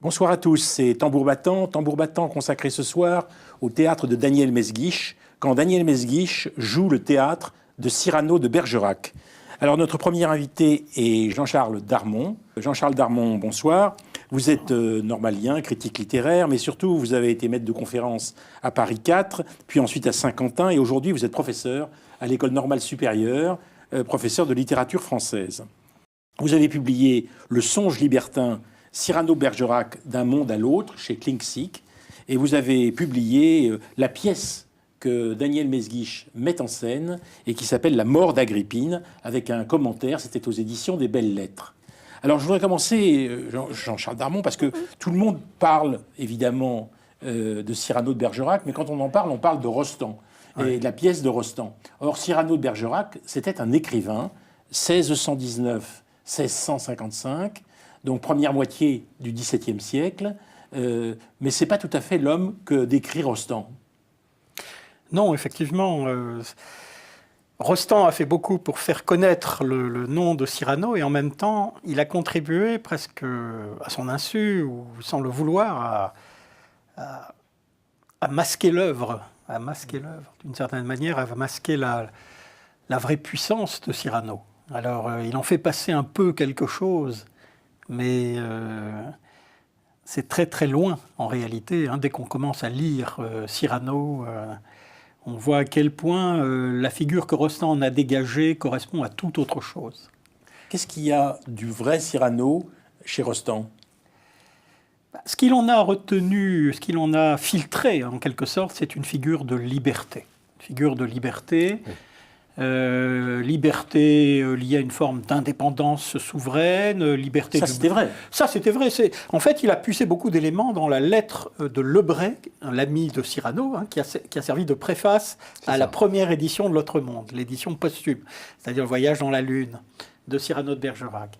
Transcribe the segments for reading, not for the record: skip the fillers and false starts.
Bonsoir à tous, c'est Tambour Battant consacré ce soir au théâtre de Daniel Mesguich, quand Daniel Mesguich joue le théâtre de Cyrano de Bergerac. Alors notre premier invité est Jean-Charles Darmon. Jean-Charles Darmon, bonsoir. Vous êtes normalien, critique littéraire, mais surtout vous avez été maître de conférences à Paris 4, puis ensuite à Saint-Quentin, et aujourd'hui vous êtes professeur à l'École normale supérieure, professeur de littérature française. Vous avez publié Le songe libertin, Cyrano Bergerac d'un monde à l'autre, chez Klincksieck, et vous avez publié la pièce que Daniel Mesguich met en scène et qui s'appelle La mort d'Agrippine, avec un commentaire, c'était aux éditions des Belles Lettres. Alors je voudrais commencer, Jean-Charles Darmon, parce que tout le monde parle évidemment de Cyrano de Bergerac, mais quand on parle de Rostand, et de la pièce de Rostand. Or, Cyrano de Bergerac, c'était un écrivain, 1619-1655, donc première moitié du XVIIe siècle, mais c'est pas tout à fait l'homme que décrit Rostand. Non, effectivement, Rostand a fait beaucoup pour faire connaître le nom de Cyrano, et en même temps, il a contribué presque à son insu, ou sans le vouloir, à masquer l'œuvre, d'une certaine manière, à masquer la vraie puissance de Cyrano. Alors, il en fait passer un peu quelque chose, mais c'est très très loin en réalité. Dès qu'on commence à lire Cyrano, on voit à quel point la figure que Rostand en a dégagée correspond à toute autre chose. Qu'est-ce qu'il y a du vrai Cyrano chez Rostand ? Ce qu'il en a retenu, ce qu'il en a filtré en quelque sorte, c'est une figure de liberté. Une figure de liberté. Oui. Liberté liée à une forme d'indépendance souveraine, liberté... Ça, c'était vrai. Ça, c'était vrai. En fait, il a puisé beaucoup d'éléments dans la lettre de Lebray, l'ami de Cyrano, qui a servi de préface à la première édition de L'Autre Monde, l'édition posthume, c'est-à-dire Le Voyage dans la Lune, de Cyrano de Bergerac.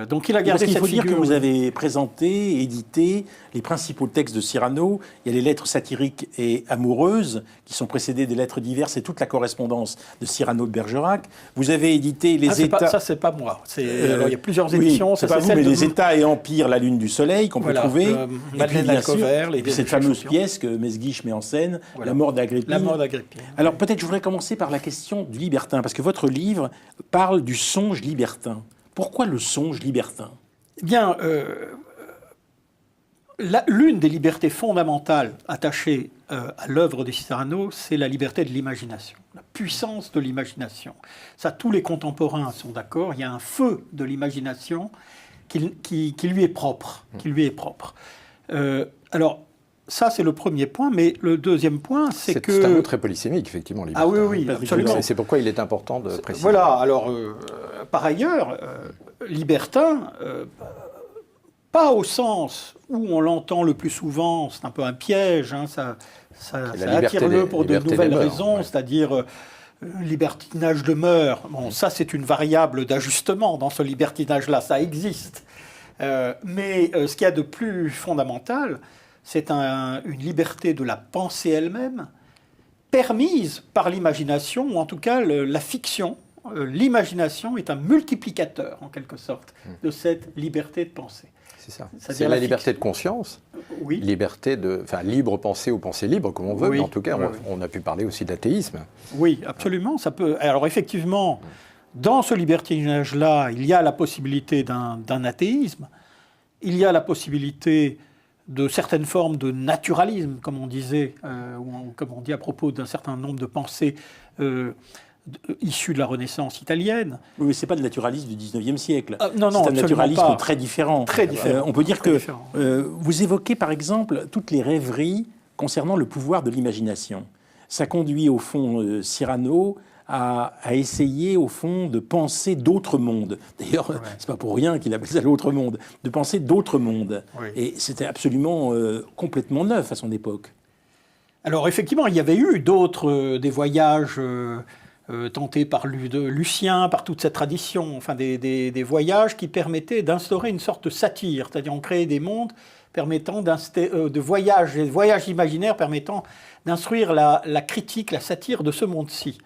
Donc il a gardé cette figure. Il faut dire que vous avez présenté, édité les principaux textes de Cyrano. Il y a les lettres satiriques et amoureuses qui sont précédées des lettres diverses et toute la correspondance de Cyrano de Bergerac. Vous avez édité les États... Ça, c'est pas moi. Alors, il y a plusieurs éditions. Oui, c'est pas vous, mais les États et Empires, la Lune du Soleil, qu'on peut trouver. Madeleine Alcover. Et puis cette fameuse pièce que Mesguich met en scène, La mort d'Agrippine. La mort d'Agrippine. Alors peut-être je voudrais commencer par la question du libertin, parce que votre livre parle du songe libertin. Pourquoi le songe libertin ? Eh bien, l'une des libertés fondamentales attachées à l'œuvre de Cyrano, c'est la liberté de l'imagination, la puissance de l'imagination. Ça, tous les contemporains sont d'accord. Il y a un feu de l'imagination qui lui est propre. Alors, ça, c'est le premier point, mais le deuxième point, c'est que... C'est un mot très polysémique, effectivement, libertin. Ah oui, absolument. C'est pourquoi il est important de préciser. Voilà, alors, par ailleurs, libertin, pas au sens où on l'entend le plus souvent, c'est un peu un piège, ça attire pour de nouvelles raisons, c'est-à-dire libertinage de mœurs. Bon, ça, c'est une variable d'ajustement dans ce libertinage-là, ça existe. Mais ce qu'il y a de plus fondamental, c'est une liberté de la pensée elle-même, permise par l'imagination, ou en tout cas la fiction. L'imagination est un multiplicateur, en quelque sorte, de cette liberté de penser. C'est ça. C'est la liberté de conscience, oui. Liberté de, libre pensée ou pensée libre, comme on veut, oui. Mais en tout cas, on a pu parler aussi d'athéisme. Oui, absolument. Ça peut. Alors effectivement, dans ce libertinage-là, il y a la possibilité d'un athéisme, il y a la possibilité de certaines formes de naturalisme, comme on disait, ou comme on dit à propos d'un certain nombre de pensées issues de la Renaissance italienne. Oui, mais ce n'est pas le naturalisme du XIXe siècle. Non, c'est un naturalisme pas. Très différent. Très différent. On peut dire que vous évoquez, par exemple, toutes les rêveries concernant le pouvoir de l'imagination. Ça conduit, au fond, Cyrano à essayer, au fond, de penser d'autres mondes. D'ailleurs, c'est pas pour rien qu'il appelle ça l'autre monde, de penser d'autres mondes. Oui. Et c'était absolument complètement neuf à son époque. Alors, effectivement, il y avait eu des voyages tentés par Lucien, par toute cette tradition, des voyages qui permettaient d'instaurer une sorte de satire, c'est-à-dire on créait des mondes permettant des voyages imaginaires permettant d'instruire la critique, la satire de ce monde-ci.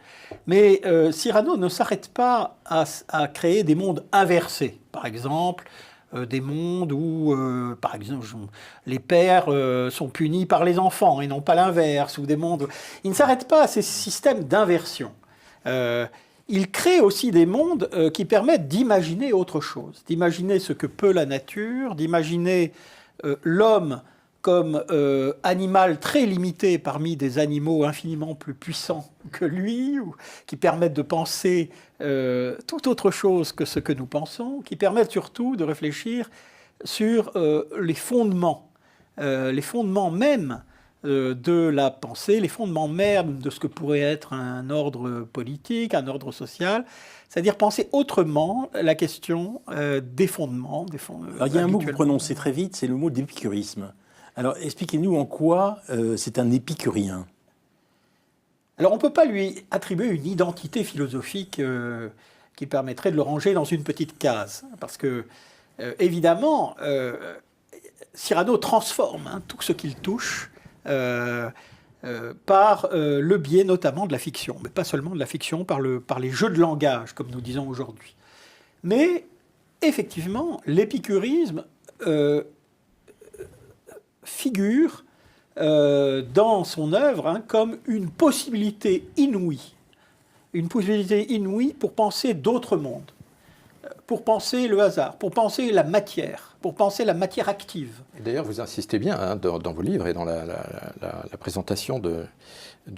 Mais Cyrano ne s'arrête pas à créer des mondes inversés. Par exemple, des mondes où, par exemple, les pères sont punis par les enfants et non pas l'inverse, ou des mondes... Il ne s'arrête pas à ces systèmes d'inversion. Il crée aussi des mondes qui permettent d'imaginer autre chose, d'imaginer ce que peut la nature, d'imaginer l'homme comme animal très limité parmi des animaux infiniment plus puissants que lui, ou qui permettent de penser tout autre chose que ce que nous pensons, qui permettent surtout de réfléchir sur les fondements même de la pensée, les fondements même de ce que pourrait être un ordre politique, un ordre social, c'est-à-dire penser autrement la question des fondements. Alors, il y a un mot que vous prononcez très vite, c'est le mot d'épicurisme. Alors, expliquez-nous en quoi c'est un épicurien. Alors, on ne peut pas lui attribuer une identité philosophique qui permettrait de le ranger dans une petite case. Parce que, évidemment, Cyrano transforme tout ce qu'il touche par le biais notamment de la fiction. Mais pas seulement de la fiction, par les jeux de langage, comme nous disons aujourd'hui. Mais, effectivement, l'épicurisme figure dans son œuvre comme une possibilité inouïe pour penser d'autres mondes, pour penser le hasard, pour penser la matière active. Et d'ailleurs, vous insistez bien dans vos livres et dans la présentation de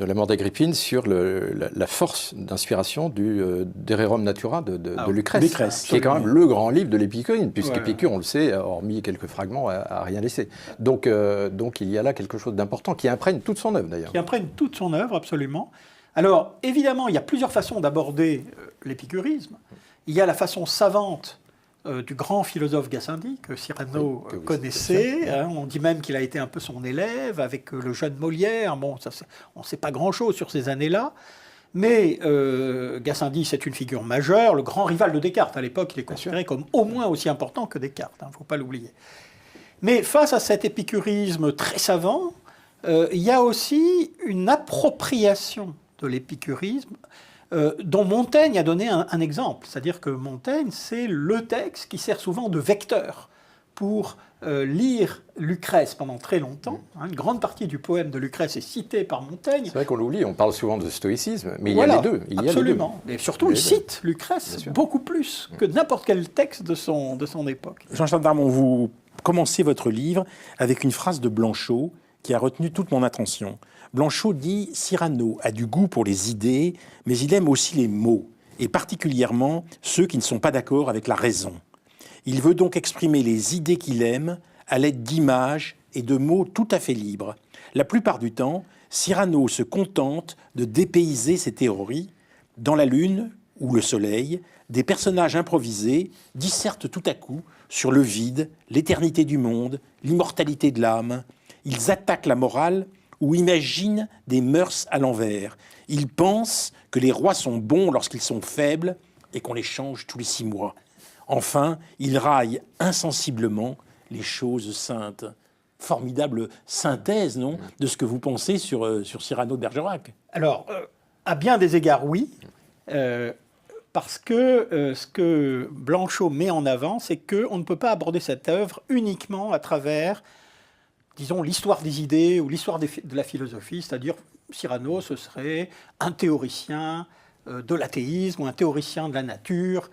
La mort d'Agrippine sur la force d'inspiration des Rerum Natura de Lucrèce, qui est quand même le grand livre de l'Épicure, puisqu'Épicure, on le sait, hormis quelques fragments, a rien laissé. Donc il y a là quelque chose d'important qui imprègne toute son œuvre, d'ailleurs. Qui imprègne toute son œuvre, absolument. Alors, évidemment, il y a plusieurs façons d'aborder l'épicurisme. Il y a la façon savante du grand philosophe Gassendi, que Cyrano connaissait. On dit même qu'il a été un peu son élève avec le jeune Molière. Bon, on ne sait pas grand-chose sur ces années-là. Mais Gassendi, c'est une figure majeure, le grand rival de Descartes. À l'époque, il est considéré comme au moins aussi important que Descartes, il ne faut pas l'oublier. Mais face à cet épicurisme très savant, il y a aussi une appropriation de l'épicurisme dont Montaigne a donné un exemple. C'est-à-dire que Montaigne, c'est le texte qui sert souvent de vecteur pour lire Lucrèce pendant très longtemps. Une grande partie du poème de Lucrèce est citée par Montaigne. C'est vrai qu'on l'oublie, on parle souvent de stoïcisme, mais voilà, il y a les deux. Absolument. Et surtout, il cite Lucrèce beaucoup plus que n'importe quel texte de son époque. Jean-Charles Darmon, vous commencez votre livre avec une phrase de Blanchot qui a retenu toute mon attention. Blanchot dit « Cyrano a du goût pour les idées, mais il aime aussi les mots, et particulièrement ceux qui ne sont pas d'accord avec la raison. Il veut donc exprimer les idées qu'il aime à l'aide d'images et de mots tout à fait libres. La plupart du temps, Cyrano se contente de dépayser ses théories. Dans la lune ou le soleil, des personnages improvisés dissertent tout à coup sur le vide, l'éternité du monde, l'immortalité de l'âme. Ils attaquent la morale ou imaginent des mœurs à l'envers. Ils pensent que les rois sont bons lorsqu'ils sont faibles et qu'on les change tous les 6 mois. Enfin, ils raillent insensiblement les choses saintes. » Formidable synthèse, non, de ce que vous pensez sur Cyrano de Bergerac. Alors, à bien des égards, oui. Parce que ce que Blanchot met en avant, c'est qu'on ne peut pas aborder cette œuvre uniquement à travers, disons, l'histoire des idées ou l'histoire de la philosophie, c'est-à-dire Cyrano, ce serait un théoricien de l'athéisme ou un théoricien de la nature,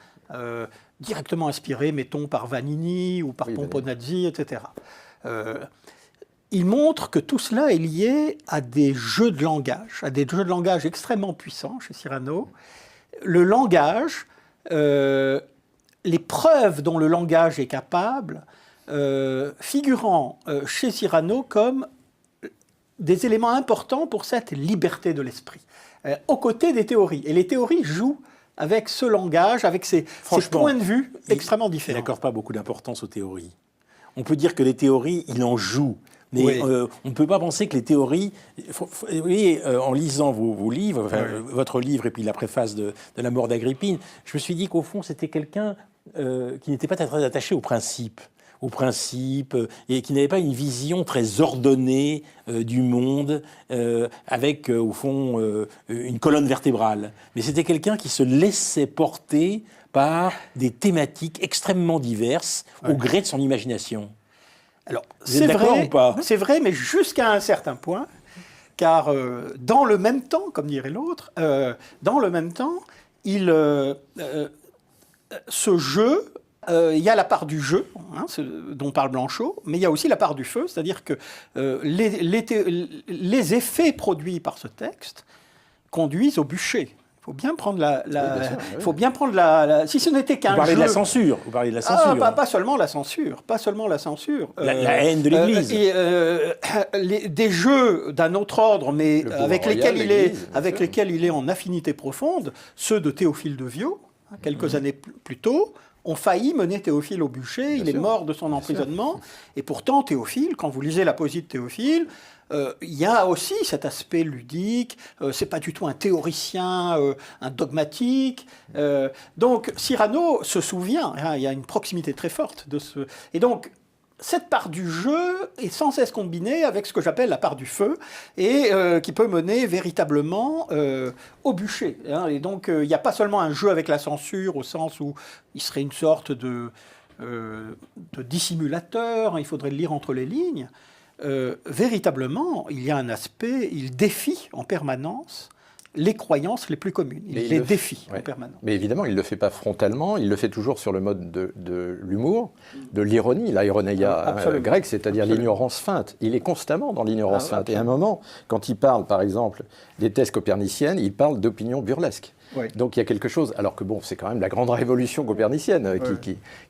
directement inspiré, mettons, par Vanini ou par Pomponazzi, etc. Il montre que tout cela est lié à des jeux de langage, extrêmement puissants chez Cyrano. Le langage, les preuves dont le langage est capable, figurant chez Cyrano comme des éléments importants pour cette liberté de l'esprit, aux côtés des théories. Et les théories jouent avec ce langage, avec ces points de vue extrêmement différents. Il n'accorde pas beaucoup d'importance aux théories. On peut dire que les théories, il en joue. Mais on ne peut pas penser que les théories... Vous voyez, en lisant vos livres, votre livre et puis la préface de La mort d'Agrippine, je me suis dit qu'au fond, c'était quelqu'un qui n'était pas très attaché aux principes. aux principes, et qui n'avait pas une vision très ordonnée du monde, avec, au fond, une colonne vertébrale. Mais c'était quelqu'un qui se laissait porter par des thématiques extrêmement diverses, au gré de son imagination. Alors, vous êtes d'accord ou pas ? C'est vrai, mais jusqu'à un certain point, car dans le même temps, comme dirait l'autre, dans le même temps, ce jeu, il y a la part du jeu, dont parle Blanchot, mais il y a aussi la part du feu, c'est-à-dire que les effets produits par ce texte conduisent au bûcher. Il faut bien prendre si ce n'était qu'un jeu... Vous parlez de la censure. Pas seulement la censure. La haine de l'Église. Des jeux d'un autre ordre, mais avec lesquels il est en affinité profonde, ceux de Théophile de Viau, quelques années plus tôt, ont failli mener Théophile au bûcher. Il est mort de son emprisonnement. Et pourtant, Théophile, quand vous lisez la poésie de Théophile, il y a aussi cet aspect ludique. C'est pas du tout un théoricien, un dogmatique. Donc, Cyrano se souvient. Il y a une proximité très forte de ce. Et donc, cette part du jeu est sans cesse combinée avec ce que j'appelle la part du feu, et qui peut mener véritablement au bûcher. Et donc, il n'y a pas seulement un jeu avec la censure, au sens où il serait une sorte de dissimulateur, il faudrait le lire entre les lignes. Véritablement, il y a un aspect, il défie en permanence les croyances les plus communes. Il les défie en permanence. Mais évidemment, il ne le fait pas frontalement, il le fait toujours sur le mode de l'humour, de l'ironie, la ironia grecque, c'est-à-dire l'ignorance feinte. Il est constamment dans l'ignorance feinte. Et à un moment, quand il parle, par exemple, des thèses coperniciennes, il parle d'opinions burlesques. Oui. Donc il y a quelque chose, alors que bon, c'est quand même la grande révolution copernicienne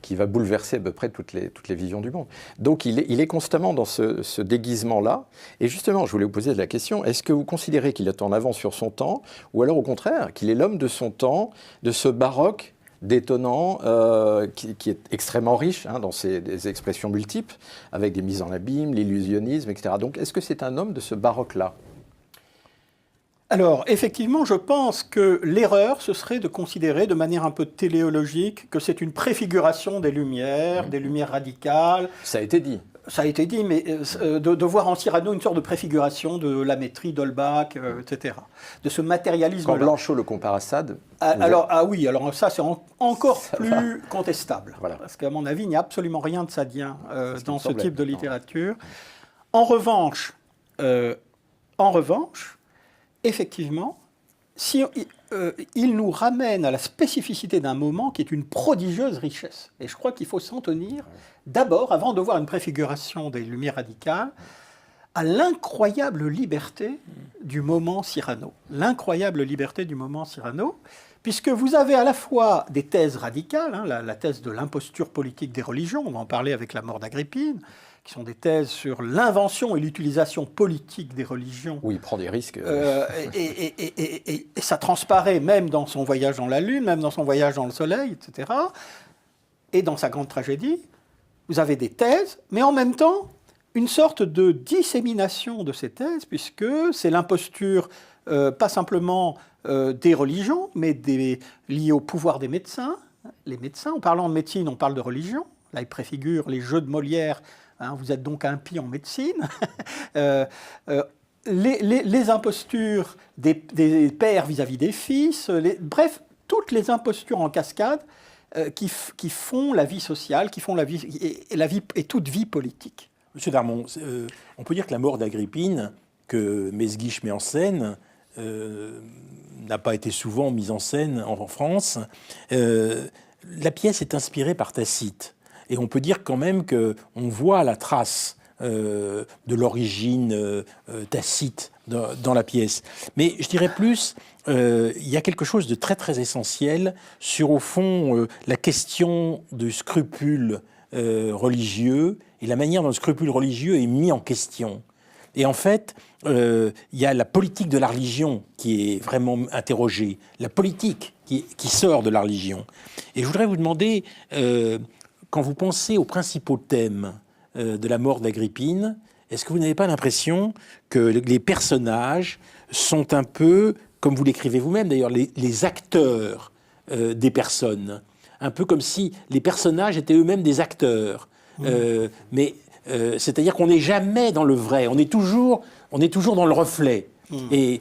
qui va bouleverser à peu près toutes les visions du monde. Donc il est constamment dans ce déguisement-là. Et justement, je voulais vous poser la question, est-ce que vous considérez qu'il est en avance sur son temps, ou alors au contraire, qu'il est l'homme de son temps, de ce baroque détonnant, qui est extrêmement riche dans des expressions multiples, avec des mises en abîme, l'illusionnisme, etc. Donc est-ce que c'est un homme de ce baroque-là ? Alors, effectivement, je pense que l'erreur, ce serait de considérer de manière un peu téléologique que c'est une préfiguration des Lumières radicales. Ça a été dit. Ça a été dit, mais de voir en Cyrano une sorte de préfiguration de la Métrie, d'Holbach, etc. De ce matérialisme-là. Quand Blanchot le compare à Sade. Alors ça, c'est encore plus contestable. Voilà. Parce qu'à mon avis, il n'y a absolument rien de sadien dans ce type de littérature. En revanche, effectivement, il nous ramène à la spécificité d'un moment qui est une prodigieuse richesse. Et je crois qu'il faut s'en tenir, d'abord, avant de voir une préfiguration des Lumières radicales, à l'incroyable liberté du moment Cyrano. L'incroyable liberté du moment Cyrano, puisque vous avez à la fois des thèses radicales, la thèse de l'imposture politique des religions, on va en parler avec la mort d'Agrippine, qui sont des thèses sur l'invention et l'utilisation politique des religions. Où il prend des risques. Et ça transparaît même dans son voyage dans la Lune, même dans son voyage dans le Soleil, etc. Et dans sa grande tragédie, vous avez des thèses, mais en même temps, une sorte de dissémination de ces thèses, puisque c'est l'imposture, pas simplement des religions, mais liée au pouvoir des médecins. Les médecins, en parlant de médecine, on parle de religion. Là, il préfigure les jeux de Molière. Vous êtes donc impie en médecine. Les impostures des pères vis-à-vis des fils, bref, toutes les impostures en cascade qui font la vie sociale, qui font la vie et toute vie politique. Monsieur Darmon, on peut dire que la mort d'Agrippine, que Mesguich met en scène, n'a pas été souvent mise en scène en France. La pièce est inspirée par Tacite. Et on peut dire quand même qu'on voit la trace de l'origine tacite dans la pièce. Mais je dirais plus, il y a quelque chose de très très essentiel sur, au fond, la question du scrupule religieux et la manière dont le scrupule religieux est mis en question. Et en fait, il y a la politique de la religion qui est vraiment interrogée, la politique qui sort de la religion. Et je voudrais vous demander... quand vous pensez aux principaux thèmes de la mort d'Agrippine, est-ce que vous n'avez pas l'impression que les personnages sont un peu, comme vous l'écrivez vous-même d'ailleurs, les acteurs des personnes ? Un peu comme si les personnages étaient eux-mêmes des acteurs. Mais c'est-à-dire qu'on n'est jamais dans le vrai, on est toujours dans le reflet. Et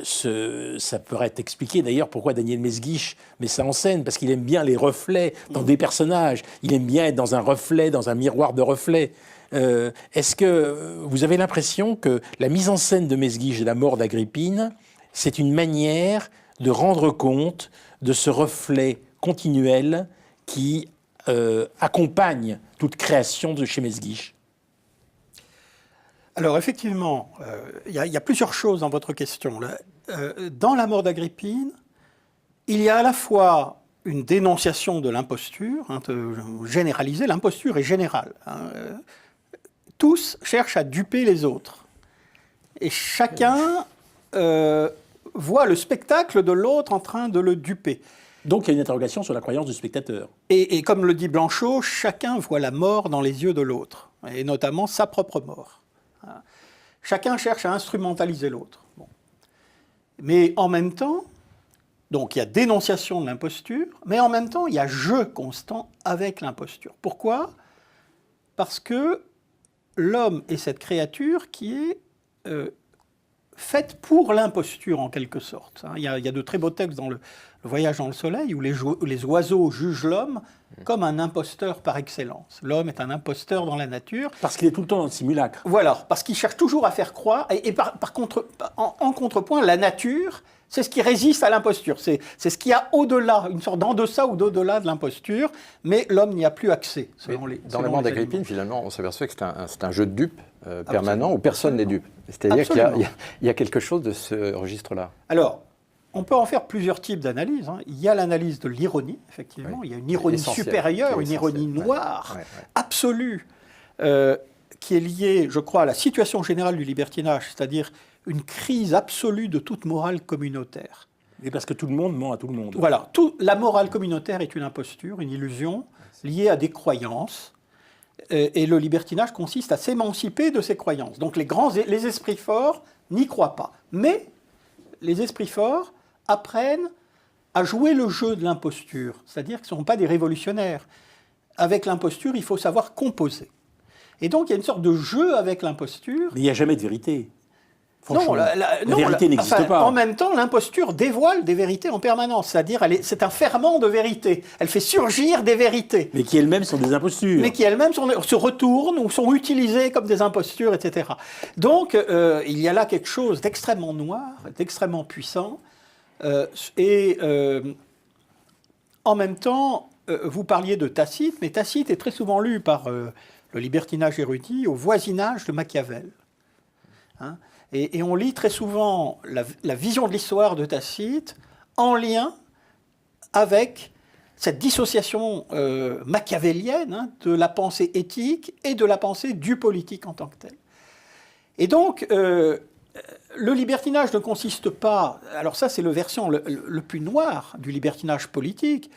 ça pourrait expliquer d'ailleurs pourquoi Daniel Mesguich met ça en scène, parce qu'il aime bien les reflets dans des personnages. Il aime bien être dans un reflet, dans un miroir de reflets. Est-ce que vous avez l'impression que la mise en scène de Mesguich et la mort d'Agrippine, c'est une manière de rendre compte de ce reflet continuel qui accompagne toute création de chez Mesguich? Alors effectivement, il y a plusieurs choses dans votre question. Dans la mort d'Agrippine, il y a à la fois une dénonciation de l'imposture, généralisée, l'imposture est générale. Tous cherchent à duper les autres. Et chacun voit le spectacle de l'autre en train de le duper. Donc il y a une interrogation sur la croyance du spectateur. Et comme le dit Blanchot, chacun voit la mort dans les yeux de l'autre, et notamment sa propre mort. Chacun cherche à instrumentaliser l'autre. Bon. Mais en même temps, donc il y a dénonciation de l'imposture, mais en même temps, il y a jeu constant avec l'imposture. Pourquoi ? Parce que l'homme est cette créature qui est faite pour l'imposture, en quelque sorte. Il y a de très beaux textes dans le Voyage dans le soleil, où les oiseaux jugent l'homme comme un imposteur par excellence. L'homme est un imposteur dans la nature. Parce qu'il est tout le temps dans le simulacre. Voilà, parce qu'il cherche toujours à faire croire. Et par contre, en contrepoint, la nature, c'est ce qui résiste à l'imposture. C'est ce qu'il y a au-delà, une sorte d'en-deçà ou d'au-delà de l'imposture, mais l'homme n'y a plus accès. Dans la mort d'Agrippine, finalement, on s'aperçoit que c'est un jeu de dupes permanent où personne n'est dupe. C'est-à-dire qu'il y a quelque chose de ce registre-là. Alors, on peut en faire plusieurs types d'analyses. Il y a l'analyse de l'ironie, effectivement. Il y a une ironie supérieure, une ironie noire, absolue, qui est liée, je crois, à la situation générale du libertinage, c'est-à-dire une crise absolue de toute morale communautaire. Et parce que tout le monde ment à tout le monde. Voilà, la morale communautaire est une imposture, une illusion liée à des croyances. Et le libertinage consiste à s'émanciper de ces croyances. Donc les esprits forts n'y croient pas. Mais les esprits forts apprennent à jouer le jeu de l'imposture, c'est-à-dire qu'ils ne sont pas des révolutionnaires. Avec l'imposture, il faut savoir composer. Et donc, il y a une sorte de jeu avec l'imposture. Mais il n'y a jamais de vérité. Non, la vérité n'existe pas. En même temps, l'imposture dévoile des vérités en permanence. C'est-à-dire, c'est un ferment de vérité. Elle fait surgir des vérités. Mais qui elles-mêmes sont des impostures. Mais qui elles-mêmes se retournent ou sont utilisées comme des impostures, etc. Donc, il y a là quelque chose d'extrêmement noir, d'extrêmement puissant. En même temps, vous parliez de Tacite, mais Tacite est très souvent lu par le libertinage érudit au voisinage de Machiavel. Et on lit très souvent la vision de l'histoire de Tacite en lien avec cette dissociation machiavélienne de la pensée éthique et de la pensée du politique en tant que tel. Et donc, le libertinage ne consiste pas, alors ça c'est le versant le plus noir du libertinage politique,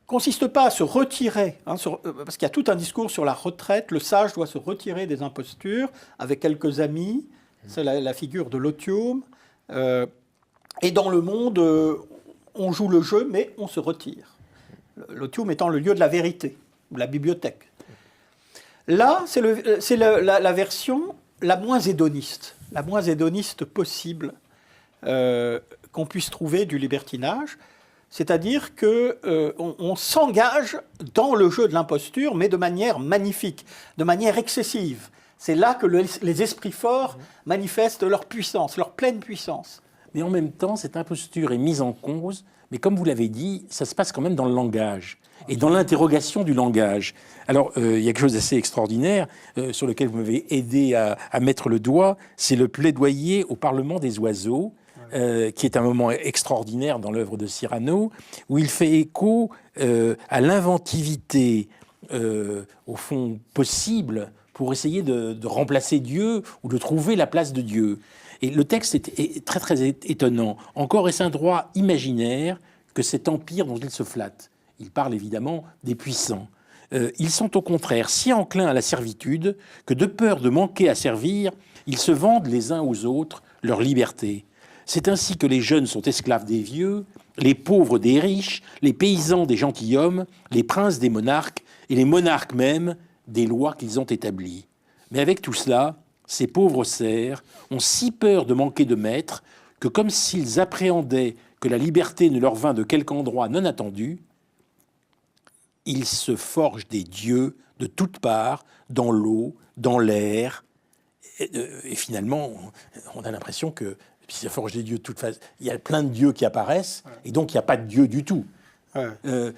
consiste pas à se retirer, parce qu'il y a tout un discours sur la retraite, le sage doit se retirer des impostures avec quelques amis, c'est la figure de l'otium, et dans le monde, on joue le jeu, mais on se retire. L'otium étant le lieu de la vérité, ou la bibliothèque. Là, c'est la version la moins hédoniste possible qu'on puisse trouver du libertinage, c'est-à-dire qu'on s'engage dans le jeu de l'imposture, mais de manière magnifique, de manière excessive. C'est là que les esprits forts manifestent leur puissance, leur pleine puissance. Mais en même temps, cette imposture est mise en cause, mais comme vous l'avez dit, ça se passe quand même dans le langage et dans l'interrogation du langage. Alors, il y a quelque chose d'assez extraordinaire sur lequel vous m'avez aidé à mettre le doigt, c'est le plaidoyer au Parlement des oiseaux, qui est un moment extraordinaire dans l'œuvre de Cyrano, où il fait écho à l'inventivité, au fond, possible pour essayer de remplacer Dieu ou de trouver la place de Dieu. Et le texte est très très étonnant. Encore est-ce un droit imaginaire que cet empire dont il se flatte. Il parle évidemment des puissants. Ils sont au contraire si enclins à la servitude que de peur de manquer à servir, ils se vendent les uns aux autres leur liberté. C'est ainsi que les jeunes sont esclaves des vieux, les pauvres des riches, les paysans des gentilshommes, les princes des monarques et les monarques même des lois qu'ils ont établies. Mais avec tout cela, ces pauvres serfs ont si peur de manquer de maître que, comme s'ils appréhendaient que la liberté ne leur vînt de quelque endroit non attendu, ils se forgent des dieux de toutes parts, dans l'eau, dans l'air. Et finalement, on a l'impression que si ça forge des dieux de toutes façons, il y a plein de dieux qui apparaissent, et donc il n'y a pas de dieu du tout. Ouais.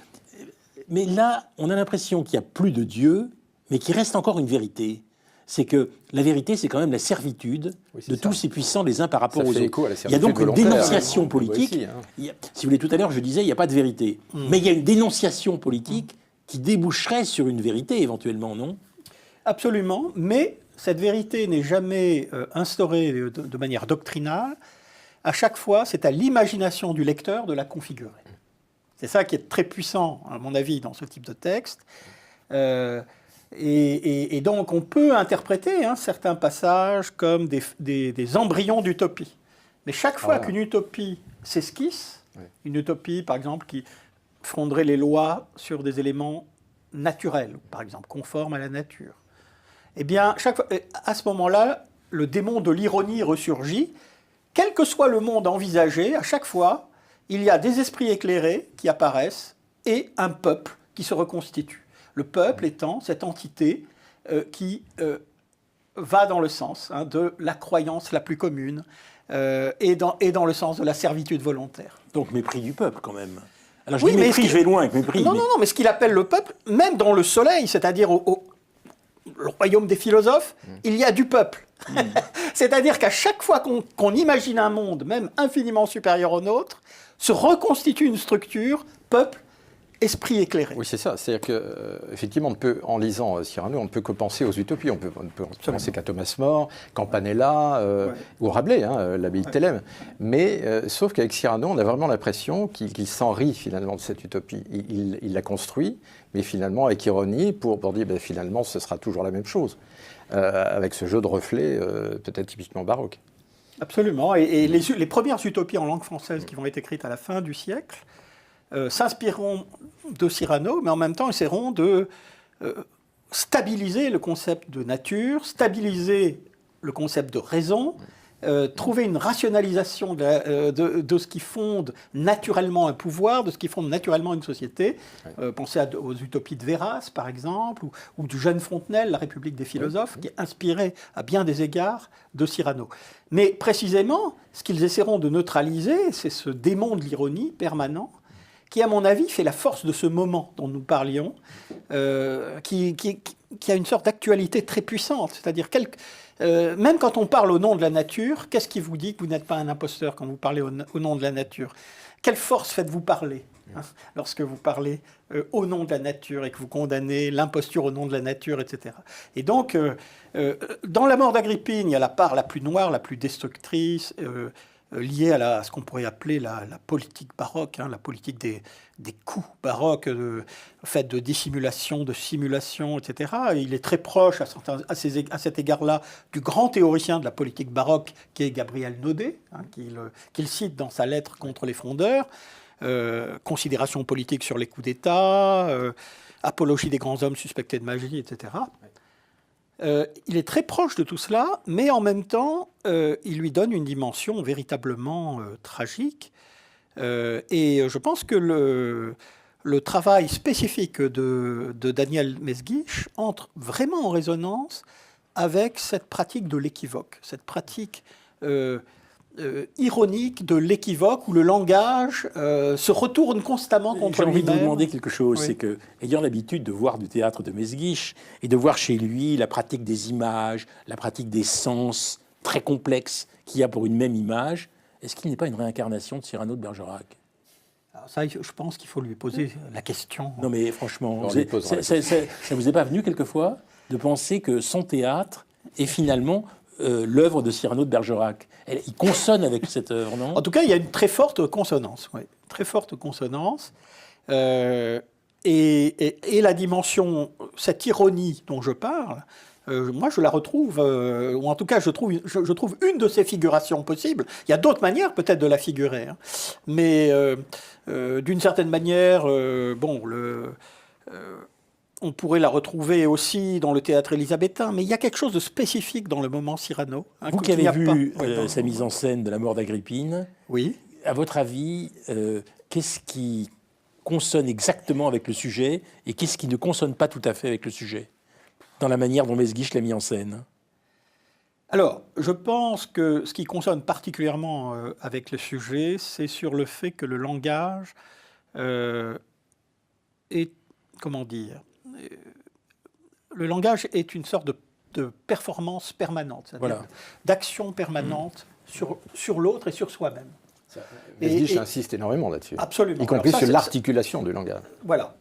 Mais là, on a l'impression qu'il n'y a plus de dieu, mais qu'il reste encore une vérité. C'est que la vérité, c'est quand même la servitude de tous ces puissants les uns par rapport aux autres. Il y a donc une dénonciation politique. Aussi, hein. Si vous voulez, tout à l'heure, je disais, il n'y a pas de vérité. Mais il y a une dénonciation politique qui déboucherait sur une vérité, éventuellement, non ? Absolument, mais cette vérité n'est jamais instaurée de manière doctrinale. À chaque fois, c'est à l'imagination du lecteur de la configurer. C'est ça qui est très puissant, à mon avis, dans ce type de texte. Et donc, on peut interpréter certains passages comme des embryons d'utopie. Mais chaque fois qu'une utopie s'esquisse, une utopie, par exemple, qui fonderait les lois sur des éléments naturels, par exemple, conformes à la nature, eh bien, chaque fois, à ce moment-là, le démon de l'ironie ressurgit. Quel que soit le monde envisagé, à chaque fois, il y a des esprits éclairés qui apparaissent et un peuple qui se reconstitue. Le peuple étant cette entité qui va dans le sens de la croyance la plus commune et dans le sens de la servitude volontaire. Donc mépris du peuple quand même. Alors je dis mépris, je vais loin avec mépris. Non, mais ce qu'il appelle le peuple, même dans le soleil, c'est-à-dire le royaume des philosophes, il y a du peuple. C'est-à-dire qu'à chaque fois qu'on imagine un monde, même infiniment supérieur au nôtre, se reconstitue une structure, peuple, esprit éclairé. Oui, c'est ça. C'est-à-dire qu'effectivement, en lisant Cyrano, on ne peut que penser aux utopies. On peut penser qu'à Thomas More, Campanella, ou Rabelais, l'abbaye de Thélème. Mais sauf qu'avec Cyrano, on a vraiment l'impression qu'il s'en rit finalement de cette utopie. Il la construit, mais finalement avec ironie, pour dire finalement ce sera toujours la même chose. Avec ce jeu de reflets peut-être typiquement baroque. Absolument. Et les premières utopies en langue française qui vont être écrites à la fin du siècle s'inspireront de Cyrano, mais en même temps essaieront de stabiliser le concept de nature, stabiliser le concept de raison, trouver une rationalisation de ce qui fonde naturellement un pouvoir, de ce qui fonde naturellement une société. Pensez aux utopies de Véras, par exemple, ou du jeune Fontenelle, La République des philosophes, qui est inspiré à bien des égards de Cyrano. Mais précisément, ce qu'ils essaieront de neutraliser, c'est ce démon de l'ironie permanent, qui, à mon avis, fait la force de ce moment dont nous parlions, qui a une sorte d'actualité très puissante. C'est-à-dire, même quand on parle au nom de la nature, qu'est-ce qui vous dit que vous n'êtes pas un imposteur quand vous parlez au nom de la nature ? Quelle force faites-vous parler lorsque vous parlez au nom de la nature et que vous condamnez l'imposture au nom de la nature, etc. Et donc, dans La mort d'Agrippine, il y a la part la plus noire, la plus destructrice, liée à ce qu'on pourrait appeler la politique baroque, la politique des coups baroques, faite de dissimulation, de simulation, etc. Et il est très proche, à cet égard-là, du grand théoricien de la politique baroque, qui est Gabriel Naudet, qu'il cite dans sa lettre contre les frondeurs, considération politique sur les coups d'État, apologie des grands hommes suspectés de magie, etc. Il est très proche de tout cela, mais en même temps, il lui donne une dimension véritablement tragique. Et je pense que le travail spécifique de Daniel Mesguich entre vraiment en résonance avec cette pratique de l'équivoque, cette pratique ironique de l'équivoque où le langage se retourne constamment contre lui-même. J'ai envie de vous demander quelque chose, c'est que, ayant l'habitude de voir du théâtre de Mesguich et de voir chez lui la pratique des images, la pratique des sens très complexes qu'il y a pour une même image, est-ce qu'il n'est pas une réincarnation de Cyrano de Bergerac ? Alors ça, je pense qu'il faut lui poser la question. Non mais franchement, ça vous est pas venu quelquefois de penser que son théâtre est finalement l'œuvre de Cyrano de Bergerac? Il consonne avec cette œuvre, non? En tout cas, il y a une très forte consonance. Oui. Très forte consonance. Et la dimension, cette ironie dont je parle, moi je la retrouve, ou en tout cas je trouve une de ces figurations possibles. Il y a d'autres manières peut-être de la figurer. Mais d'une certaine manière, on pourrait la retrouver aussi dans le théâtre élisabétain, mais il y a quelque chose de spécifique dans le moment Cyrano. Vous qui avez vu sa mise en scène de la mort d'Agrippine, oui. À votre avis, qu'est-ce qui consonne exactement avec le sujet et qu'est-ce qui ne consonne pas tout à fait avec le sujet, dans la manière dont Mesguich l'a mis en scène? Alors, je pense que ce qui consonne particulièrement avec le sujet, c'est sur le fait que le langage est, comment dire, le langage est une sorte de performance permanente, c'est-à-dire d'action permanente sur l'autre et sur soi-même. Mesguich insiste énormément là-dessus. Absolument. Y compris sur l'articulation du langage. Voilà.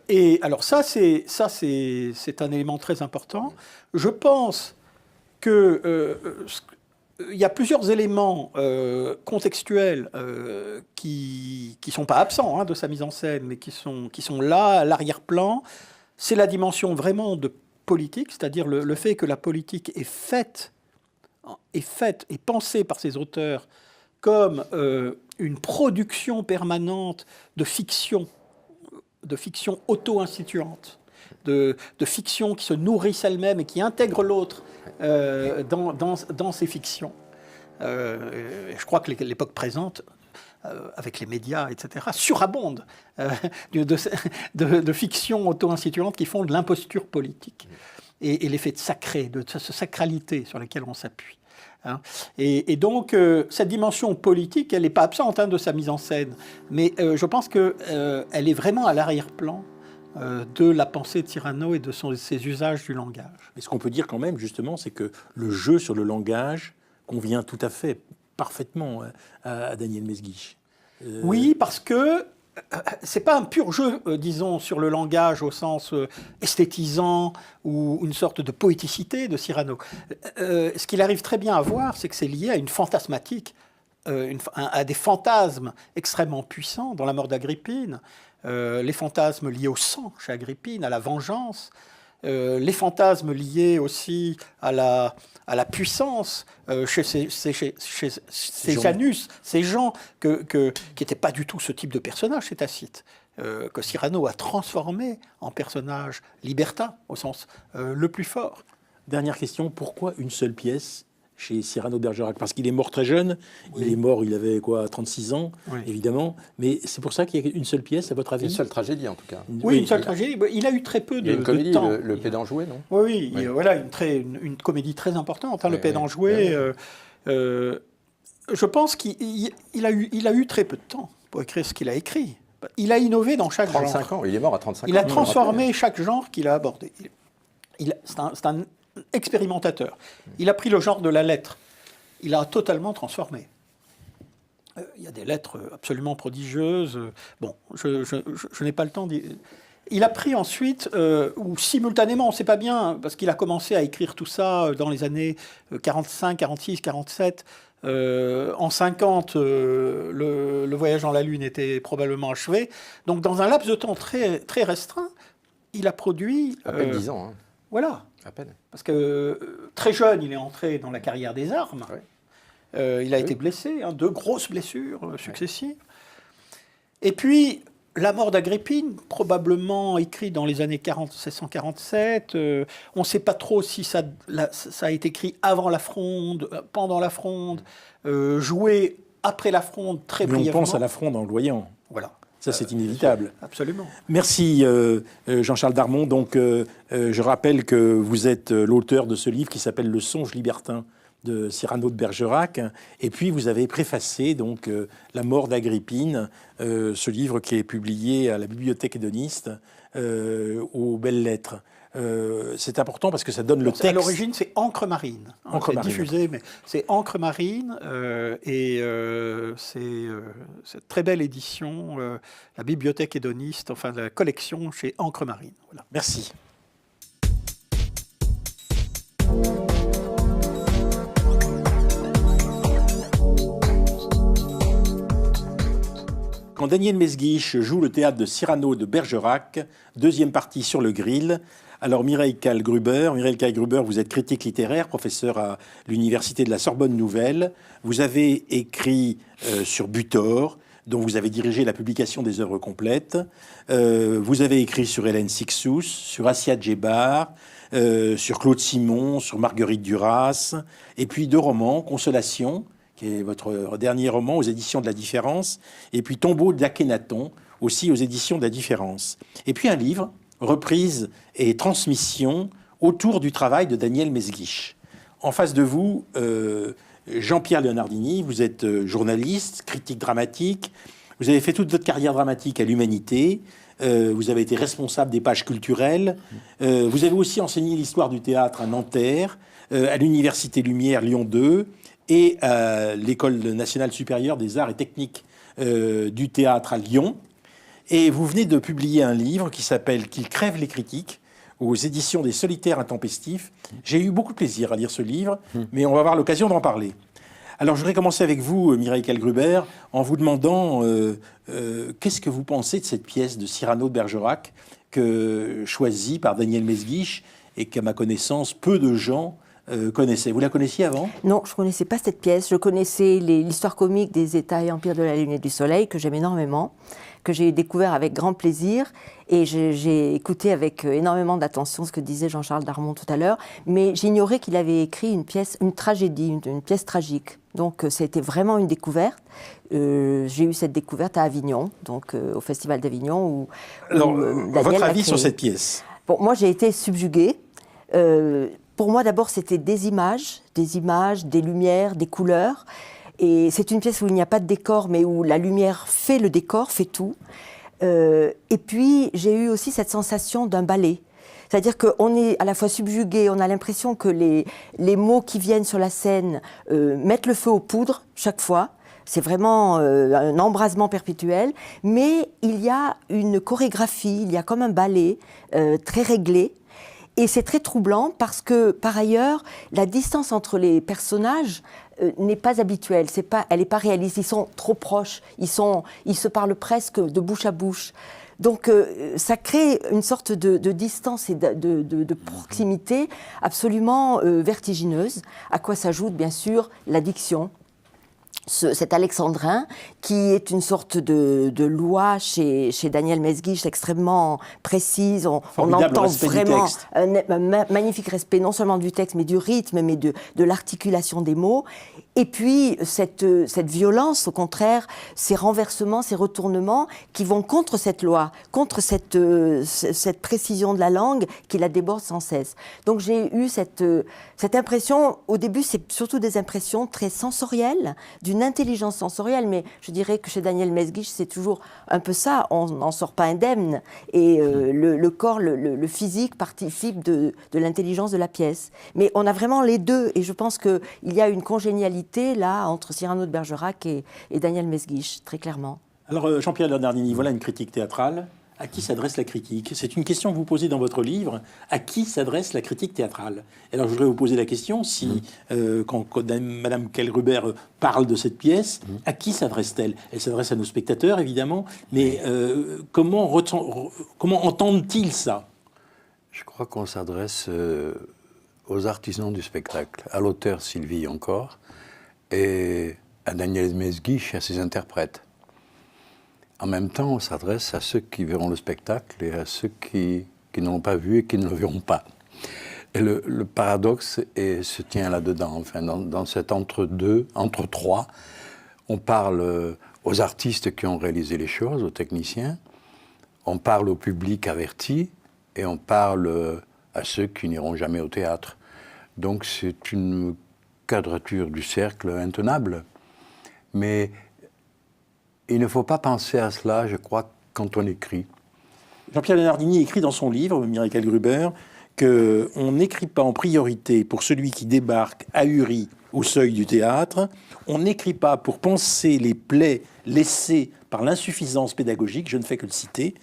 Et alors ça, c'est un élément très important. Je pense que il y a plusieurs éléments contextuels qui sont pas absents de sa mise en scène, mais qui sont là à l'arrière-plan. C'est la dimension vraiment de politique, c'est-à-dire le fait que la politique est faite et pensée par ses auteurs comme une production permanente de fiction auto-instituante, de fiction qui se nourrissent elles-mêmes et qui intègrent l'autre dans ces fictions. Je crois que l'époque présente, avec les médias, etc., surabonde de fictions auto-instituantes qui font de l'imposture politique et l'effet de sacré, de cette sacralité sur laquelle on s'appuie. Et donc, cette dimension politique, elle n'est pas absente de sa mise en scène, mais je pense qu'elle est vraiment à l'arrière-plan de la pensée de Cyrano et de ses usages du langage. Et ce qu'on peut dire quand même, justement, c'est que le jeu sur le langage convient tout à fait, parfaitement à Daniel Mesguich. Oui, parce que c'est pas un pur jeu, disons, sur le langage au sens esthétisant ou une sorte de poéticité de Cyrano. Ce qu'il arrive très bien à voir, c'est que c'est lié à une fantasmatique, à des fantasmes extrêmement puissants dans la mort d'Agrippine, les fantasmes liés au sang chez Agrippine, à la vengeance, les fantasmes liés aussi à la puissance chez ces Janus, ces gens qui n'étaient pas du tout ce type de personnage chez Tacite, que Cyrano a transformé en personnage libertin, au sens le plus fort. Dernière question, pourquoi une seule pièce chez Cyrano de Bergerac? Parce qu'il est mort très jeune, il est mort, il avait 36 ans, évidemment, mais c'est pour ça qu'il y a une seule pièce, à votre avis? Une seule tragédie, en tout cas. Oui, une seule tragédie. Il a eu très peu de temps. Il y a une comédie, le Pédant-joué, non? Oui, voilà, une comédie très importante, le Pédant-joué. Je pense qu'il a eu très peu de temps pour écrire ce qu'il a écrit. Il a innové dans chaque genre. 35 ans, il est mort à 35 ans. Il a transformé chaque genre qu'il a abordé. C'est un expérimentateur. Il a pris le genre de la lettre. Il a totalement transformé. Il y a des lettres absolument prodigieuses. Bon, je n'ai pas le temps d'y... Il a pris ensuite, ou simultanément, on ne sait pas bien, parce qu'il a commencé à écrire tout ça dans les années 45, 46, 47. En 50, le voyage dans la Lune était probablement achevé. Donc, dans un laps de temps très, très restreint, il a produit... À peine 10 ans. Voilà. À peine. Parce que très jeune, il est entré dans la carrière des armes. Il a été blessé, 2 grosses blessures successives. Et puis, la mort d'Agrippine, probablement écrite dans les années 1747. On ne sait pas trop si ça a été écrit avant la Fronde, pendant la Fronde, joué après la Fronde, très brièvement. On pense à la Fronde en le voyant. Voilà. Ça, c'est inévitable. Absolument. Merci, Jean-Charles Darmon. Donc, je rappelle que vous êtes l'auteur de ce livre qui s'appelle « Le songe libertin » de Cyrano de Bergerac. Et puis, vous avez préfacé donc, « La mort d'Agrippine », ce livre qui est publié à la Bibliothèque hédoniste aux Belles Lettres. C'est important parce que ça donne le texte. À l'origine, c'est Encre marine. C'est diffusé, mais c'est Encre marine. C'est cette très belle édition, la Bibliothèque hédoniste, enfin la collection chez Encre marine. Voilà. Merci. Quand Daniel Mesguich joue le théâtre de Cyrano de Bergerac, deuxième partie sur le grill. Alors Mireille Kahl-Gruber, vous êtes critique littéraire, professeur à l'université de la Sorbonne Nouvelle. Vous avez écrit sur Butor, dont vous avez dirigé la publication des œuvres complètes. Vous avez écrit sur Hélène Cixous, sur Assia Djebar, sur Claude Simon, sur Marguerite Duras, et puis 2 romans, Consolation, qui est votre dernier roman aux éditions de La Différence, et puis Tombeau d'Akhenaton, aussi aux éditions de La Différence. Et puis un livre, Reprise et transmission, autour du travail de Daniel Mesguich. En face de vous, Jean-Pierre Leonardini, vous êtes journaliste, critique dramatique, vous avez fait toute votre carrière dramatique à l'Humanité, vous avez été responsable des pages culturelles, vous avez aussi enseigné l'histoire du théâtre à Nanterre, à l'Université Lumière Lyon 2 et à l'École nationale supérieure des arts et techniques du théâtre à Lyon. Et vous venez de publier un livre qui s'appelle « Qu'il crève les critiques » aux éditions des Solitaires Intempestifs. J'ai eu beaucoup de plaisir à lire ce livre, mais on va avoir l'occasion d'en parler. Alors, je voudrais commencer avec vous, Mireille Kallgruber, en vous demandant qu'est-ce que vous pensez de cette pièce de Cyrano de Bergerac, choisie par Daniel Mesguich, et qu'à ma connaissance, peu de gens connaissaient. Vous la connaissiez avant ? Non, je ne connaissais pas cette pièce. Je connaissais l'histoire comique des États et empires de la Lune et du Soleil, que j'aime énormément, que j'ai découvert avec grand plaisir. Et j'ai écouté avec énormément d'attention ce que disait Jean-Charles Darmon tout à l'heure. Mais j'ignorais qu'il avait écrit une tragédie, une pièce tragique. Donc, c'était vraiment une découverte. J'ai eu cette découverte à Avignon, donc au Festival d'Avignon. Alors, votre avis sur cette pièce ? Bon, moi, j'ai été subjuguée. Pour moi, d'abord, c'était des images, des lumières, des couleurs. Et c'est une pièce où il n'y a pas de décor, mais où la lumière fait le décor, fait tout. Et puis, j'ai eu aussi cette sensation d'un ballet. C'est-à-dire qu'on est à la fois subjugué, on a l'impression que les mots qui viennent sur la scène mettent le feu aux poudres chaque fois. C'est vraiment un embrasement perpétuel. Mais il y a une chorégraphie, il y a comme un ballet très réglé. Et c'est très troublant parce que, par ailleurs, la distance entre les personnages n'est pas habituelle. Elle n'est pas réaliste. Ils sont trop proches. Ils se parlent presque de bouche à bouche. Donc, ça crée une sorte de distance et de proximité absolument vertigineuse, à quoi s'ajoute, bien sûr, la diction. Cet alexandrin, qui est une sorte de loi chez Daniel Mesguich extrêmement précise. On entend vraiment un magnifique respect, non seulement du texte, mais du rythme, mais de l'articulation des mots. Et puis, cette violence, au contraire, ces renversements, ces retournements qui vont contre cette loi, contre cette précision de la langue qui la déborde sans cesse. Donc, j'ai eu cette impression, au début, c'est surtout des impressions très sensorielles, d'une intelligence sensorielle, mais je dirais que chez Daniel Mesguich, c'est toujours un peu ça, on n'en sort pas indemne. Et le corps, le physique participe de l'intelligence de la pièce. Mais on a vraiment les deux, et je pense qu'il y a une congénialité là entre Cyrano de Bergerac et Daniel Mesguich, très clairement. Alors Jean-Pierre Leonardini, voilà une critique théâtrale. À qui s'adresse la critique ? C'est une question que vous posez dans votre livre. À qui s'adresse la critique théâtrale ? Alors je voudrais vous poser la question, si quand Madame Kallgruber parle de cette pièce, à qui s'adresse-t-elle ? Elle s'adresse à nos spectateurs, évidemment, mais comment entendent-ils ça ? Je crois qu'on s'adresse aux artisans du spectacle, à l'auteur Sylvie encore, et à Daniel Mesguich et à ses interprètes. En même temps, on s'adresse à ceux qui verront le spectacle et à ceux qui ne l'ont pas vu et qui ne le verront pas. Et le paradoxe se tient là-dedans. Enfin, dans cet entre-deux, entre-trois, on parle aux artistes qui ont réalisé les choses, aux techniciens, on parle au public averti et on parle à ceux qui n'iront jamais au théâtre. Donc c'est une quadrature du cercle intenable. Mais il ne faut pas penser à cela, je crois, quand on écrit. Jean-Pierre Leonardini écrit dans son livre, Mireille Kallgruber, qu'on n'écrit pas en priorité pour celui qui débarque ahuri au seuil du théâtre, on n'écrit pas pour panser les plaies laissées par l'insuffisance pédagogique, je ne fais que le citer,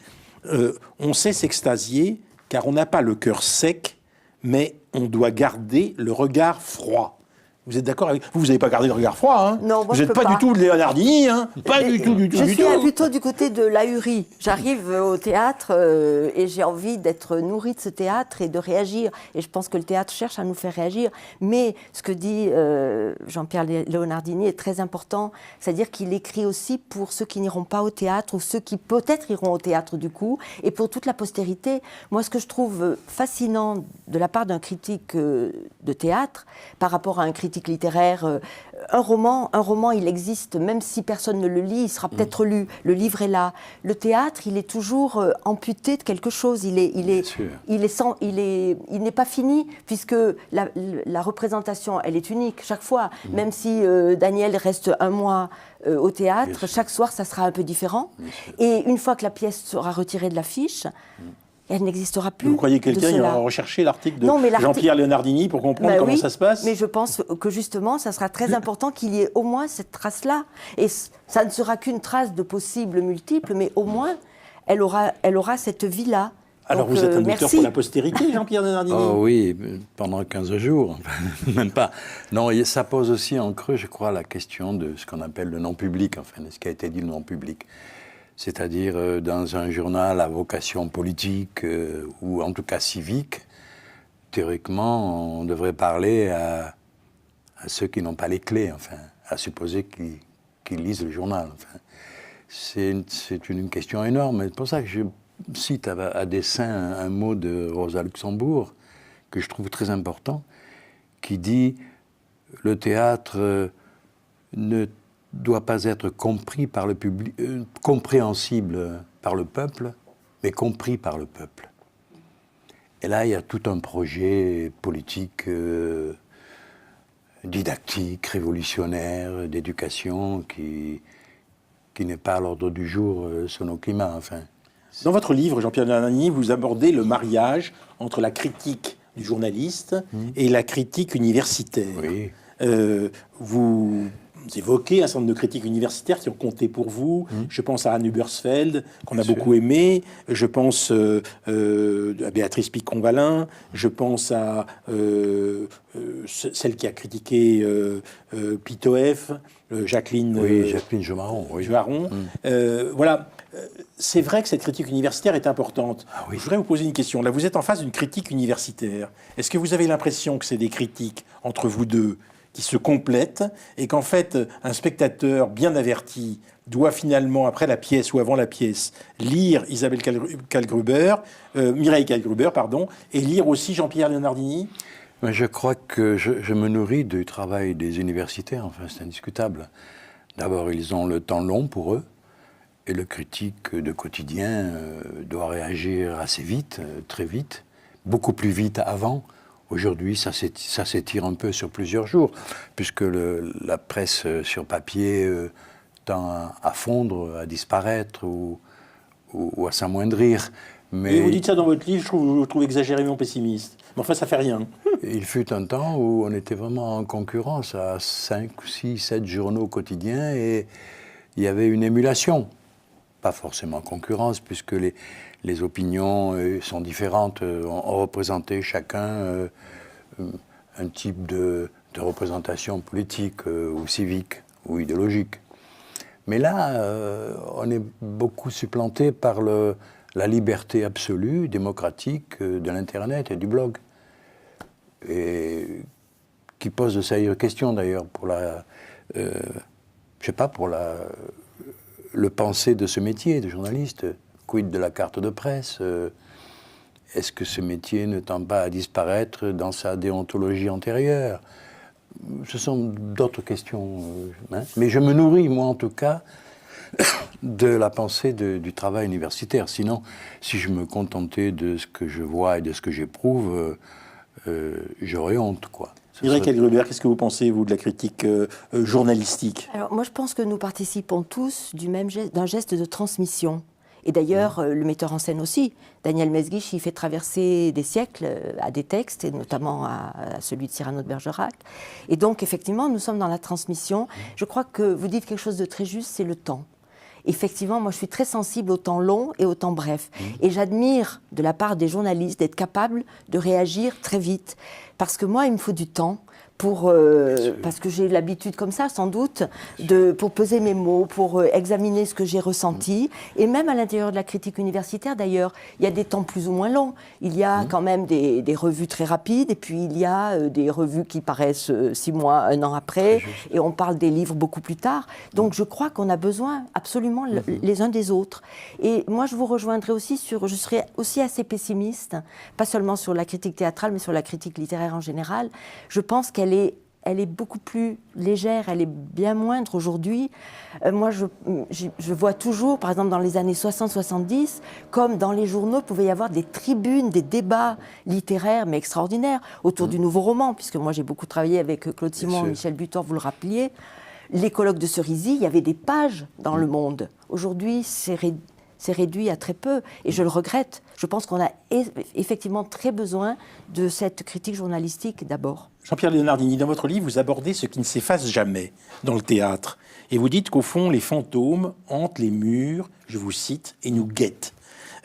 on sait s'extasier car on n'a pas le cœur sec, mais on doit garder le regard froid. Vous êtes d'accord avec... Vous n'avez pas gardé le regard froid, hein? Non, moi, vous n'êtes pas du tout de Leonardini, hein? Pas du tout. Je suis plutôt du côté de l'ahuri. J'arrive au théâtre et j'ai envie d'être nourrie de ce théâtre et de réagir. Et je pense que le théâtre cherche à nous faire réagir. Mais ce que dit Jean-Pierre Leonardini est très important, c'est-à-dire qu'il écrit aussi pour ceux qui n'iront pas au théâtre ou ceux qui peut-être iront au théâtre du coup, et pour toute la postérité. Moi, ce que je trouve fascinant de la part d'un critique de théâtre par rapport à un critique littéraire, un roman, il existe, même si personne ne le lit, il sera peut-être lu. Le livre est là. Le théâtre, il est toujours amputé de quelque chose. Il n'est pas fini, puisque la représentation, elle est unique chaque fois. Même si Daniel reste un mois au théâtre, chaque soir, ça sera un peu différent. Et une fois que la pièce sera retirée de l'affiche, elle n'existera plus. Vous croyez que quelqu'un ira rechercher l'article de Jean-Pierre Leonardini pour comprendre comment ça se passe? Mais je pense que justement, ça sera très important qu'il y ait au moins cette trace-là. Et ça ne sera qu'une trace de possibles multiples, mais au moins, elle aura cette vie-là. Alors vous êtes un auteur pour la postérité, Jean-Pierre Leonardini? Oh oui, pendant 15 jours, même pas. Non, ça pose aussi en creux, je crois, la question de ce qu'on appelle le non-public, enfin, de ce qui a été dit le non-public. C'est-à-dire dans un journal à vocation politique ou en tout cas civique, théoriquement, on devrait parler à ceux qui n'ont pas les clés, enfin, à supposer qu'ils lisent le journal. Enfin, c'est une question énorme. C'est pour ça que je cite à dessein un mot de Rosa Luxembourg que je trouve très important, qui dit « Le théâtre ne doit pas être compris par le public, compréhensible par le peuple, mais compris par le peuple. » Et là, il y a tout un projet politique, didactique, révolutionnaire, d'éducation qui n'est pas à l'ordre du jour sur nos climats, enfin. Dans votre livre, Jean-Pierre Leonardini, vous abordez le mariage entre la critique du journaliste et la critique universitaire. Oui. Vous évoquez un certain nombre de critiques universitaires qui ont compté pour vous. Je pense à Anne Hubersfeld, qu'on a beaucoup aimé. Je pense à Béatrice Picon-Vallin. Je pense à celle qui a critiqué Pitoef, Jacqueline... Oui, Jacqueline Jomaron. Oui. Voilà. C'est vrai que cette critique universitaire est importante. Ah oui. Je voudrais vous poser une question. Là, vous êtes en face d'une critique universitaire. Est-ce que vous avez l'impression que c'est des critiques entre vous deux qui se complètent et qu'en fait, un spectateur bien averti doit finalement, après la pièce ou avant la pièce, lire Mireille Kallgruber, et lire aussi Jean-Pierre Leonardini? Je crois que je me nourris du travail des universitaires, enfin c'est indiscutable. D'abord, ils ont le temps long pour eux, et le critique de quotidien doit réagir assez vite, très vite, beaucoup plus vite avant. Aujourd'hui, ça s'étire un peu sur plusieurs jours, puisque la presse sur papier tend à fondre, à disparaître ou à s'amoindrir. Mais vous dites ça dans votre livre, je vous trouve exagérément pessimiste. Mais enfin, ça fait rien. Il fut un temps où on était vraiment en concurrence à 5, 6, 7 journaux quotidiens et il y avait une émulation. Pas forcément concurrence, puisque les opinions sont différentes. On représentait chacun un type de représentation politique ou civique ou idéologique. Mais là, on est beaucoup supplanté par la liberté absolue, démocratique de l'Internet et du blog. Et qui pose de sérieuses questions d'ailleurs pour le penser de ce métier de journaliste. Quid de la carte de presse? Est-ce que ce métier ne tend pas à disparaître dans sa déontologie antérieure? Ce sont d'autres questions. Mais je me nourris, moi en tout cas, de la pensée du travail universitaire. Sinon, si je me contentais de ce que je vois et de ce que j'éprouve, j'aurais honte, quoi. Mireille Kallgruber, qu'est-ce que vous pensez, vous, de la critique journalistique? Alors, moi, je pense que nous participons tous d'un geste de transmission. Et d'ailleurs, le metteur en scène aussi, Daniel Mesguich, il fait traverser des siècles à des textes, et notamment à celui de Cyrano de Bergerac. Et donc, effectivement, nous sommes dans la transmission. Je crois que vous dites quelque chose de très juste, c'est le temps. Effectivement, moi, je suis très sensible au temps long et au temps bref. Et j'admire, de la part des journalistes, d'être capables de réagir très vite. Parce que moi, il me faut du temps parce que j'ai l'habitude comme ça, sans doute, pour peser mes mots, pour examiner ce que j'ai ressenti. Et même à l'intérieur de la critique universitaire, d'ailleurs, il y a des temps plus ou moins longs. Il y a quand même des revues très rapides, et puis il y a des revues qui paraissent 6 mois, 1 an après, et on parle des livres beaucoup plus tard. Donc je crois qu'on a besoin absolument les uns des autres. Et moi, je vous rejoindrai aussi je serais aussi assez pessimiste, pas seulement sur la critique théâtrale, mais sur la critique littéraire en général. Je pense qu'elle est beaucoup plus légère, elle est bien moindre aujourd'hui. Moi, je vois toujours, par exemple, dans les années 60-70, comme dans les journaux, il pouvait y avoir des tribunes, des débats littéraires, mais extraordinaires, autour du nouveau roman, puisque moi, j'ai beaucoup travaillé avec Claude Simon, Michel Butor, vous le rappeliez. Les colloques de Cerisy, il y avait des pages dans Le Monde. Aujourd'hui, c'est réduit à très peu, et je le regrette. Je pense qu'on a effectivement très besoin de cette critique journalistique d'abord. Jean-Pierre Leonardini, dans votre livre, vous abordez ce qui ne s'efface jamais dans le théâtre. Et vous dites qu'au fond, les fantômes hantent les murs, je vous cite, et nous guettent.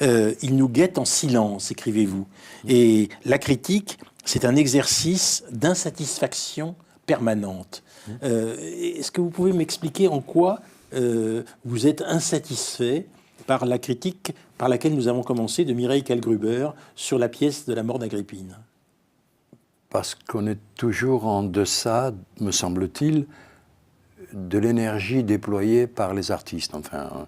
Ils nous guettent en silence, écrivez-vous. Et la critique, c'est un exercice d'insatisfaction permanente. Est-ce que vous pouvez m'expliquer en quoi vous êtes insatisfait par la critique par laquelle nous avons commencé de Mireille Kallgruber sur la pièce de La mort d'Agrippine? Parce qu'on est toujours en deçà, me semble-t-il, de l'énergie déployée par les artistes. Enfin,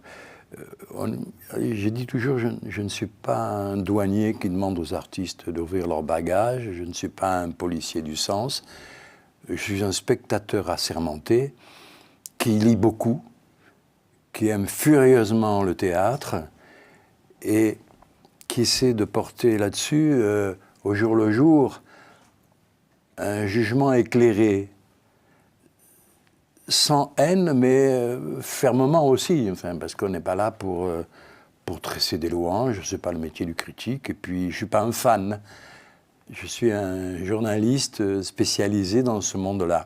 j'ai dit toujours, je ne suis pas un douanier qui demande aux artistes d'ouvrir leurs bagages, je ne suis pas un policier du sens, je suis un spectateur assermenté qui lit beaucoup, qui aime furieusement le théâtre et qui essaie de porter là-dessus, au jour le jour, un jugement éclairé, sans haine, mais fermement aussi, enfin, parce qu'on n'est pas là pour tresser des louanges, ce n'est pas le métier du critique, et puis je ne suis pas un fan, je suis un journaliste spécialisé dans ce monde-là.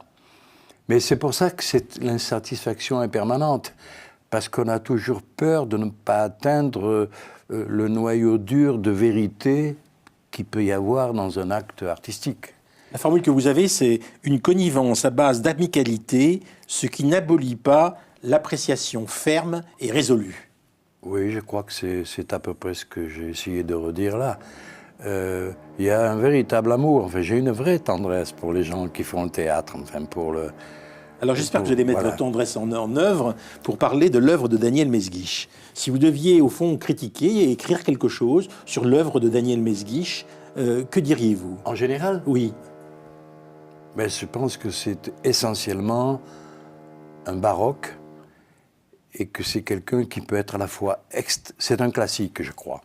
Mais c'est pour ça que l'insatisfaction est permanente, parce qu'on a toujours peur de ne pas atteindre le noyau dur de vérité qu'il peut y avoir dans un acte artistique. La formule que vous avez, c'est une connivence à base d'amicalité, ce qui n'abolit pas l'appréciation ferme et résolue. Oui, je crois que c'est à peu près ce que j'ai essayé de redire là. Il y a un véritable amour, enfin, j'ai une vraie tendresse pour les gens qui font le théâtre, enfin, pour le... Alors j'espère que vous allez mettre votre tendresse en œuvre pour parler de l'œuvre de Daniel Mesguich. Si vous deviez, au fond, critiquer et écrire quelque chose sur l'œuvre de Daniel Mesguich, que diriez-vous? En général? Oui. Mais je pense que c'est essentiellement un baroque et que c'est quelqu'un qui peut être à la fois... C'est un classique, je crois.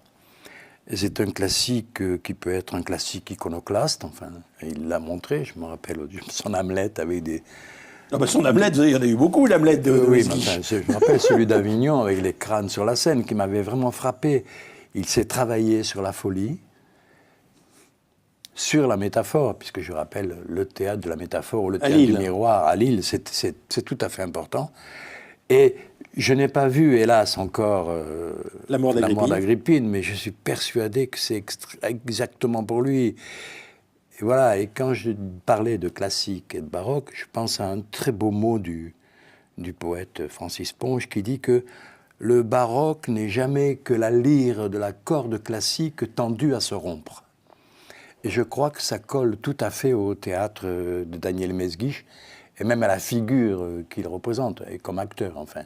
Et c'est un classique qui peut être un classique iconoclaste, enfin, il l'a montré, je me rappelle, son Hamlet avec des... Ah ben son Hamlet, il y en a eu beaucoup, l'Hamlet de oui, enfin, je me rappelle celui d'Avignon avec les crânes sur la scène qui m'avait vraiment frappé. Il s'est travaillé sur la folie, sur la métaphore, puisque je rappelle le théâtre de la métaphore ou le théâtre du miroir à Lille, c'est tout à fait important. Et je n'ai pas vu, hélas, encore la mort d'Agrippine, mais je suis persuadé que c'est exactement pour lui. Et voilà, et quand je parlais de classique et de baroque, je pense à un très beau mot du poète Francis Ponge qui dit que le baroque n'est jamais que la lyre de la corde classique tendue à se rompre. Et je crois que ça colle tout à fait au théâtre de Daniel Mesguich et même à la figure qu'il représente, et comme acteur, enfin.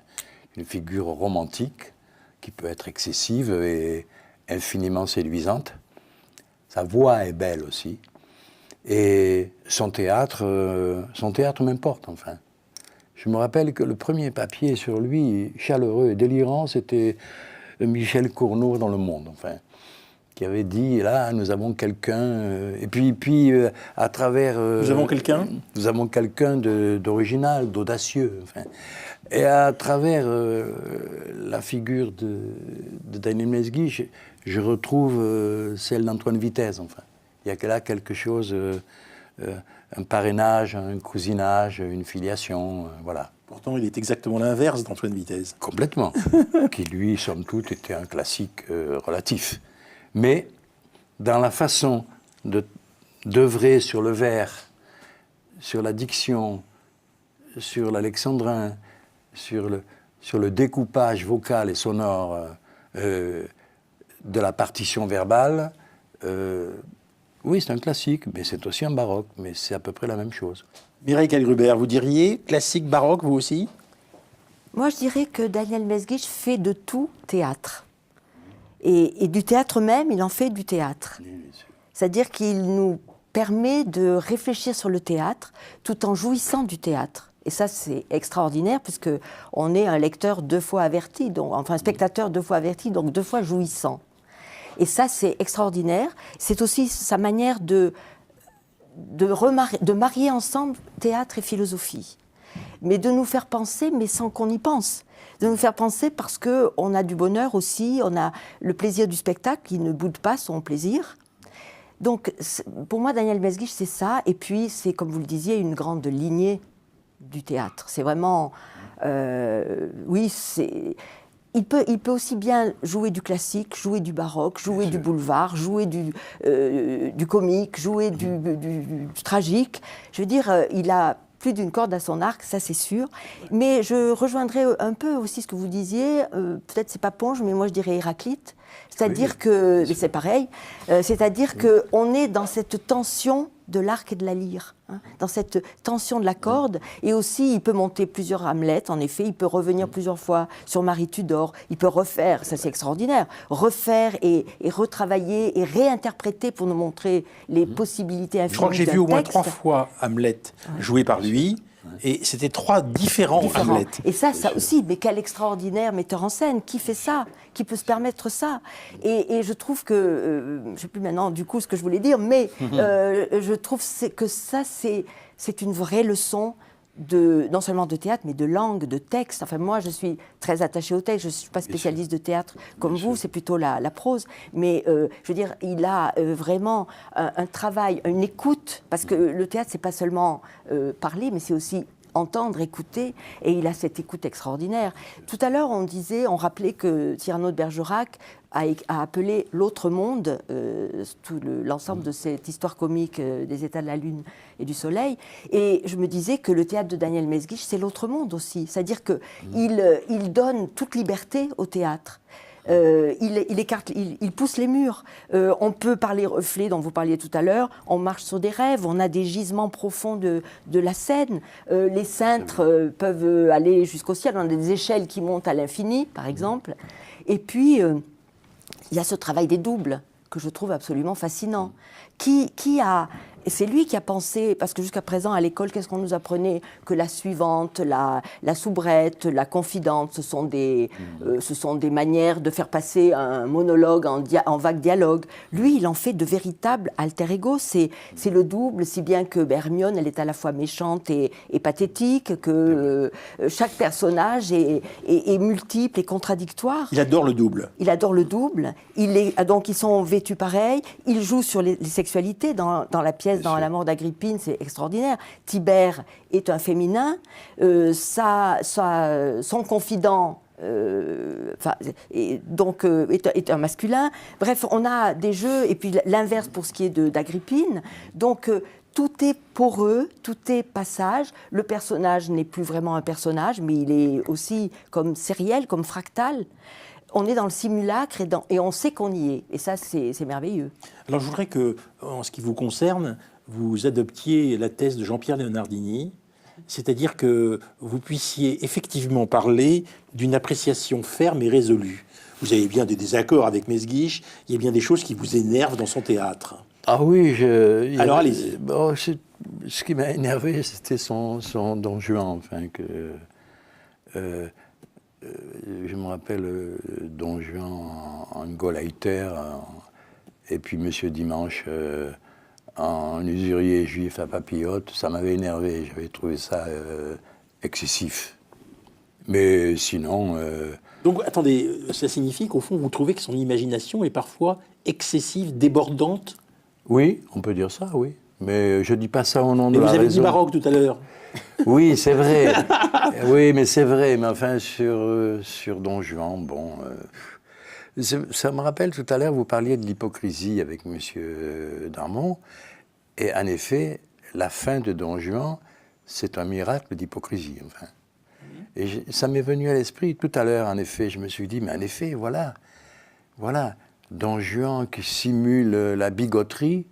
Une figure romantique qui peut être excessive et infiniment séduisante. Sa voix est belle aussi. Et son théâtre m'importe, enfin. Je me rappelle que le premier papier sur lui, chaleureux et délirant, c'était Michel Cournot dans Le Monde, enfin, qui avait dit, là, nous avons quelqu'un... et puis à travers... nous avons quelqu'un? Nous avons quelqu'un d'original, d'audacieux, enfin. Et à travers la figure de Daniel Mesguich, je retrouve celle d'Antoine Vitez, enfin. Il y a là quelque chose, un parrainage, un cousinage, une filiation, voilà. Pourtant, il est exactement l'inverse d'Antoine Vitez. Complètement. Qui, lui, somme toute, était un classique relatif. Mais dans la façon d'œuvrer sur le vers, sur la diction, sur l'alexandrin, sur le découpage vocal et sonore de la partition verbale, oui, c'est un classique, mais c'est aussi un baroque, mais c'est à peu près la même chose. Mireille Kallgruber, vous diriez classique, baroque, vous aussi? Moi, je dirais que Daniel Mesguich fait de tout théâtre. Et du théâtre même, il en fait du théâtre. C'est-à-dire qu'il nous permet de réfléchir sur le théâtre tout en jouissant du théâtre. Et ça, c'est extraordinaire, puisqu'on est un lecteur 2 fois averti, un spectateur 2 fois averti, donc 2 fois jouissant. Et ça, c'est extraordinaire. C'est aussi sa manière de marier ensemble théâtre et philosophie. Mais de nous faire penser, mais sans qu'on y pense. De nous faire penser parce qu'on a du bonheur aussi, on a le plaisir du spectacle, qui ne boude pas son plaisir. Donc, pour moi, Daniel Mesguich, c'est ça. Et puis, c'est, comme vous le disiez, une grande lignée du théâtre. C'est vraiment... oui, c'est... Il peut aussi bien jouer du classique, jouer du baroque, jouer du boulevard, jouer du comique, jouer du tragique. Je veux dire, il a plus d'une corde à son arc, ça c'est sûr. Mais je rejoindrais un peu aussi ce que vous disiez, peut-être c'est pas Ponge, mais moi je dirais Héraclite. C'est-à-dire que, c'est pareil, c'est-à-dire qu'on est dans cette tension de l'arc et de la lyre, hein, dans cette tension de la corde, et aussi il peut monter plusieurs Hamlet, en effet, il peut revenir plusieurs fois sur Marie Tudor, il peut refaire, ça c'est extraordinaire, refaire et retravailler et réinterpréter pour nous montrer les possibilités infinies. Je crois que j'ai vu au moins texte. 3 fois Hamlet joué par lui. Et c'était 3 différents Hamlet. Et ça aussi, mais quel extraordinaire metteur en scène, qui fait ça, qui peut se permettre ça. Et je trouve que, je ne sais plus maintenant du coup ce que je voulais dire, mais je trouve que ça, c'est une vraie leçon non seulement de théâtre, mais de langue, de texte. Enfin, moi, je suis très attachée au texte, je ne suis pas spécialiste de théâtre comme vous, c'est plutôt la prose. Mais, je veux dire, il a vraiment un travail, une écoute, parce que le théâtre, ce n'est pas seulement parler, mais c'est aussi entendre, écouter, et il a cette écoute extraordinaire. Tout à l'heure, on rappelait que Cyrano de Bergerac a appelé l'autre monde, tout l'ensemble de cette histoire comique des états de la Lune et du Soleil, et je me disais que le théâtre de Daniel Mesguich, c'est l'autre monde aussi, c'est-à-dire qu'il donne toute liberté au théâtre. Il pousse les murs. On peut parler reflets dont vous parliez tout à l'heure, on marche sur des rêves, on a des gisements profonds de la scène. Les cintres peuvent aller jusqu'au ciel, on a des échelles qui montent à l'infini, par exemple. Et puis, il y a ce travail des doubles que je trouve absolument fascinant. Et c'est lui qui a pensé, parce que jusqu'à présent, à l'école, qu'est-ce qu'on nous apprenait? Que la suivante, la soubrette, la confidente, ce sont des manières de faire passer un monologue en vague dialogue. Lui, il en fait de véritables alter ego. C'est le double, si bien que Hermione, elle est à la fois méchante et pathétique, que chaque personnage est multiple et contradictoire. Il adore le double. Il adore le double. Donc, ils sont vêtus pareil. Il joue sur les sexualités dans la pièce. Dans La mort d'Agrippine, c'est extraordinaire. Tibère est un féminin, son confident est un masculin. Bref, on a des jeux, et puis l'inverse pour ce qui est d'Agrippine. Donc, tout est poreux, tout est passage. Le personnage n'est plus vraiment un personnage, mais il est aussi comme sériel, comme fractal. On est dans le simulacre et on sait qu'on y est. Et ça, c'est merveilleux. Alors, je voudrais que, en ce qui vous concerne, vous adoptiez la thèse de Jean-Pierre Leonardini, c'est-à-dire que vous puissiez effectivement parler d'une appréciation ferme et résolue. Vous avez bien des désaccords avec Mesguich, il y a bien des choses qui vous énervent dans son théâtre. Ah oui, alors allez-y. Ce qui m'a énervé, c'était son Don Juan, enfin que... je me rappelle Don Juan en Gauleiter, et puis Monsieur Dimanche en usurier juif à papillote, ça m'avait énervé, j'avais trouvé ça excessif. Mais sinon... Donc attendez, ça signifie qu'au fond vous trouvez que son imagination est parfois excessive, débordante? Oui, on peut dire ça, oui. Mais je ne dis pas ça au nom de la raison. Vous avez dit baroque tout à l'heure. Oui, c'est vrai. Oui, mais c'est vrai. Mais enfin, sur Don Juan, bon... ça me rappelle, tout à l'heure, vous parliez de l'hypocrisie avec M. Darmon. Et en effet, la fin de Don Juan, c'est un miracle d'hypocrisie, enfin. Et ça m'est venu à l'esprit tout à l'heure, en effet. Je me suis dit, mais en effet, voilà, Don Juan qui simule la bigoterie,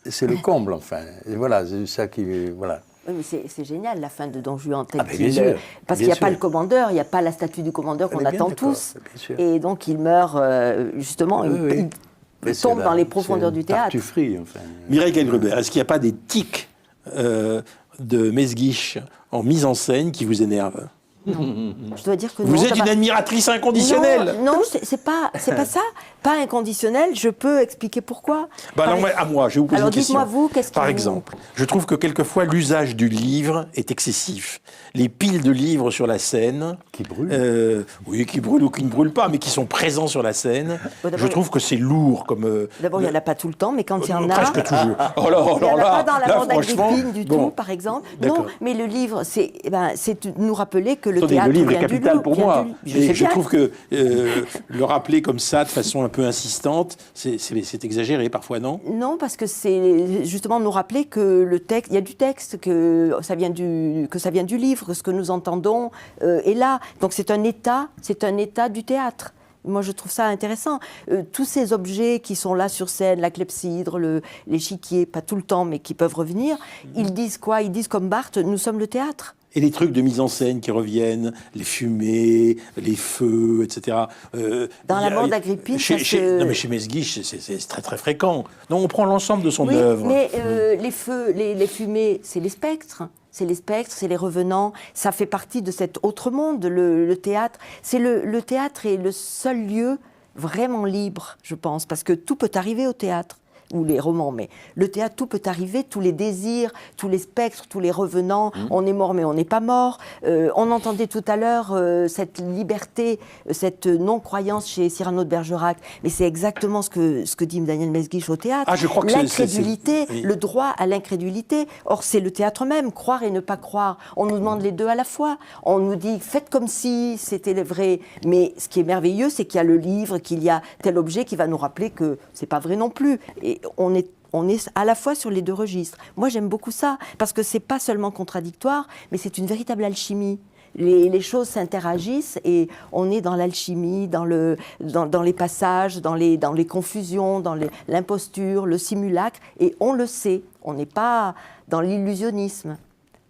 c'est le comble, enfin. Et voilà, c'est ça qui... Voilà. Oui, mais c'est génial, la fin de Don Juan. Parce qu'il n'y a pas le commandeur, il n'y a pas la statue du commandeur qu'on attend tous. Et donc il meurt, justement, il tombe dans les profondeurs du théâtre. Enfin. Mireille Gailles-Gruber, est-ce qu'il n'y a pas des tics de Mesguich en mise en scène qui vous énervent? Non. Je dois dire que vous êtes une admiratrice inconditionnelle. Non, c'est pas ça. Pas inconditionnel. Je peux expliquer pourquoi. À moi, je vais vous poser une question. Alors dites-moi vous, qu'est-ce Par exemple, je trouve que quelquefois l'usage du livre est excessif. Les piles de livres sur la scène, qui brûlent, oui, qui brûlent ou qui ne brûlent pas, mais qui sont présents sur la scène. Je trouve que c'est lourd comme. D'abord, il n'y en a pas tout le temps, mais quand il y en a, presque toujours. Il n'y en a pas dans la bande Agrippine du tout, par exemple. Non, mais le livre, c'est nous rappeler que le théâtre le livre est vient capital du pour moi. Et je bien. trouve que le rappeler comme ça, de façon un peu insistante, c'est exagéré parfois, non? Non, parce que c'est justement nous rappeler que le texte, il y a du texte, que ça vient du livre, que ce que nous entendons est là. Donc c'est un état du théâtre. Moi, je trouve ça intéressant. Tous ces objets qui sont là sur scène, la clepsydre, l'échiquier, pas tout le temps, mais qui peuvent revenir, ils disent quoi? Ils disent comme Barthes, nous sommes le théâtre. Et les trucs de mise en scène qui reviennent, les fumées, les feux, etc. Dans la bande Agrippine, non, mais chez Mesguich, c'est très très fréquent. Non, on prend l'ensemble de son œuvre. Mais les feux, les fumées, c'est les spectres. C'est les spectres, c'est les revenants. Ça fait partie de cet autre monde, le théâtre. Le théâtre est le seul lieu vraiment libre, je pense, parce que tout peut arriver au théâtre. Ou les romans, mais le théâtre, tout peut arriver, tous les désirs, tous les spectres, tous les revenants, on est mort mais on n'est pas mort. On entendait tout à l'heure cette liberté, cette non-croyance chez Cyrano de Bergerac, mais c'est exactement ce que dit Daniel Mesguich au théâtre. Ah, je crois que l'incrédulité, le droit à l'incrédulité. Or, c'est le théâtre même, croire et ne pas croire. On nous demande les deux à la fois. On nous dit, faites comme si c'était vrai. Mais ce qui est merveilleux, c'est qu'il y a le livre, qu'il y a tel objet qui va nous rappeler que c'est pas vrai non plus. Et on est à la fois sur les deux registres. Moi, j'aime beaucoup ça, parce que c'est pas seulement contradictoire, mais c'est une véritable alchimie. Les choses s'interagissent et on est dans l'alchimie, dans les passages, dans les confusions, dans l'imposture, le simulacre, et on le sait, on n'est pas dans l'illusionnisme.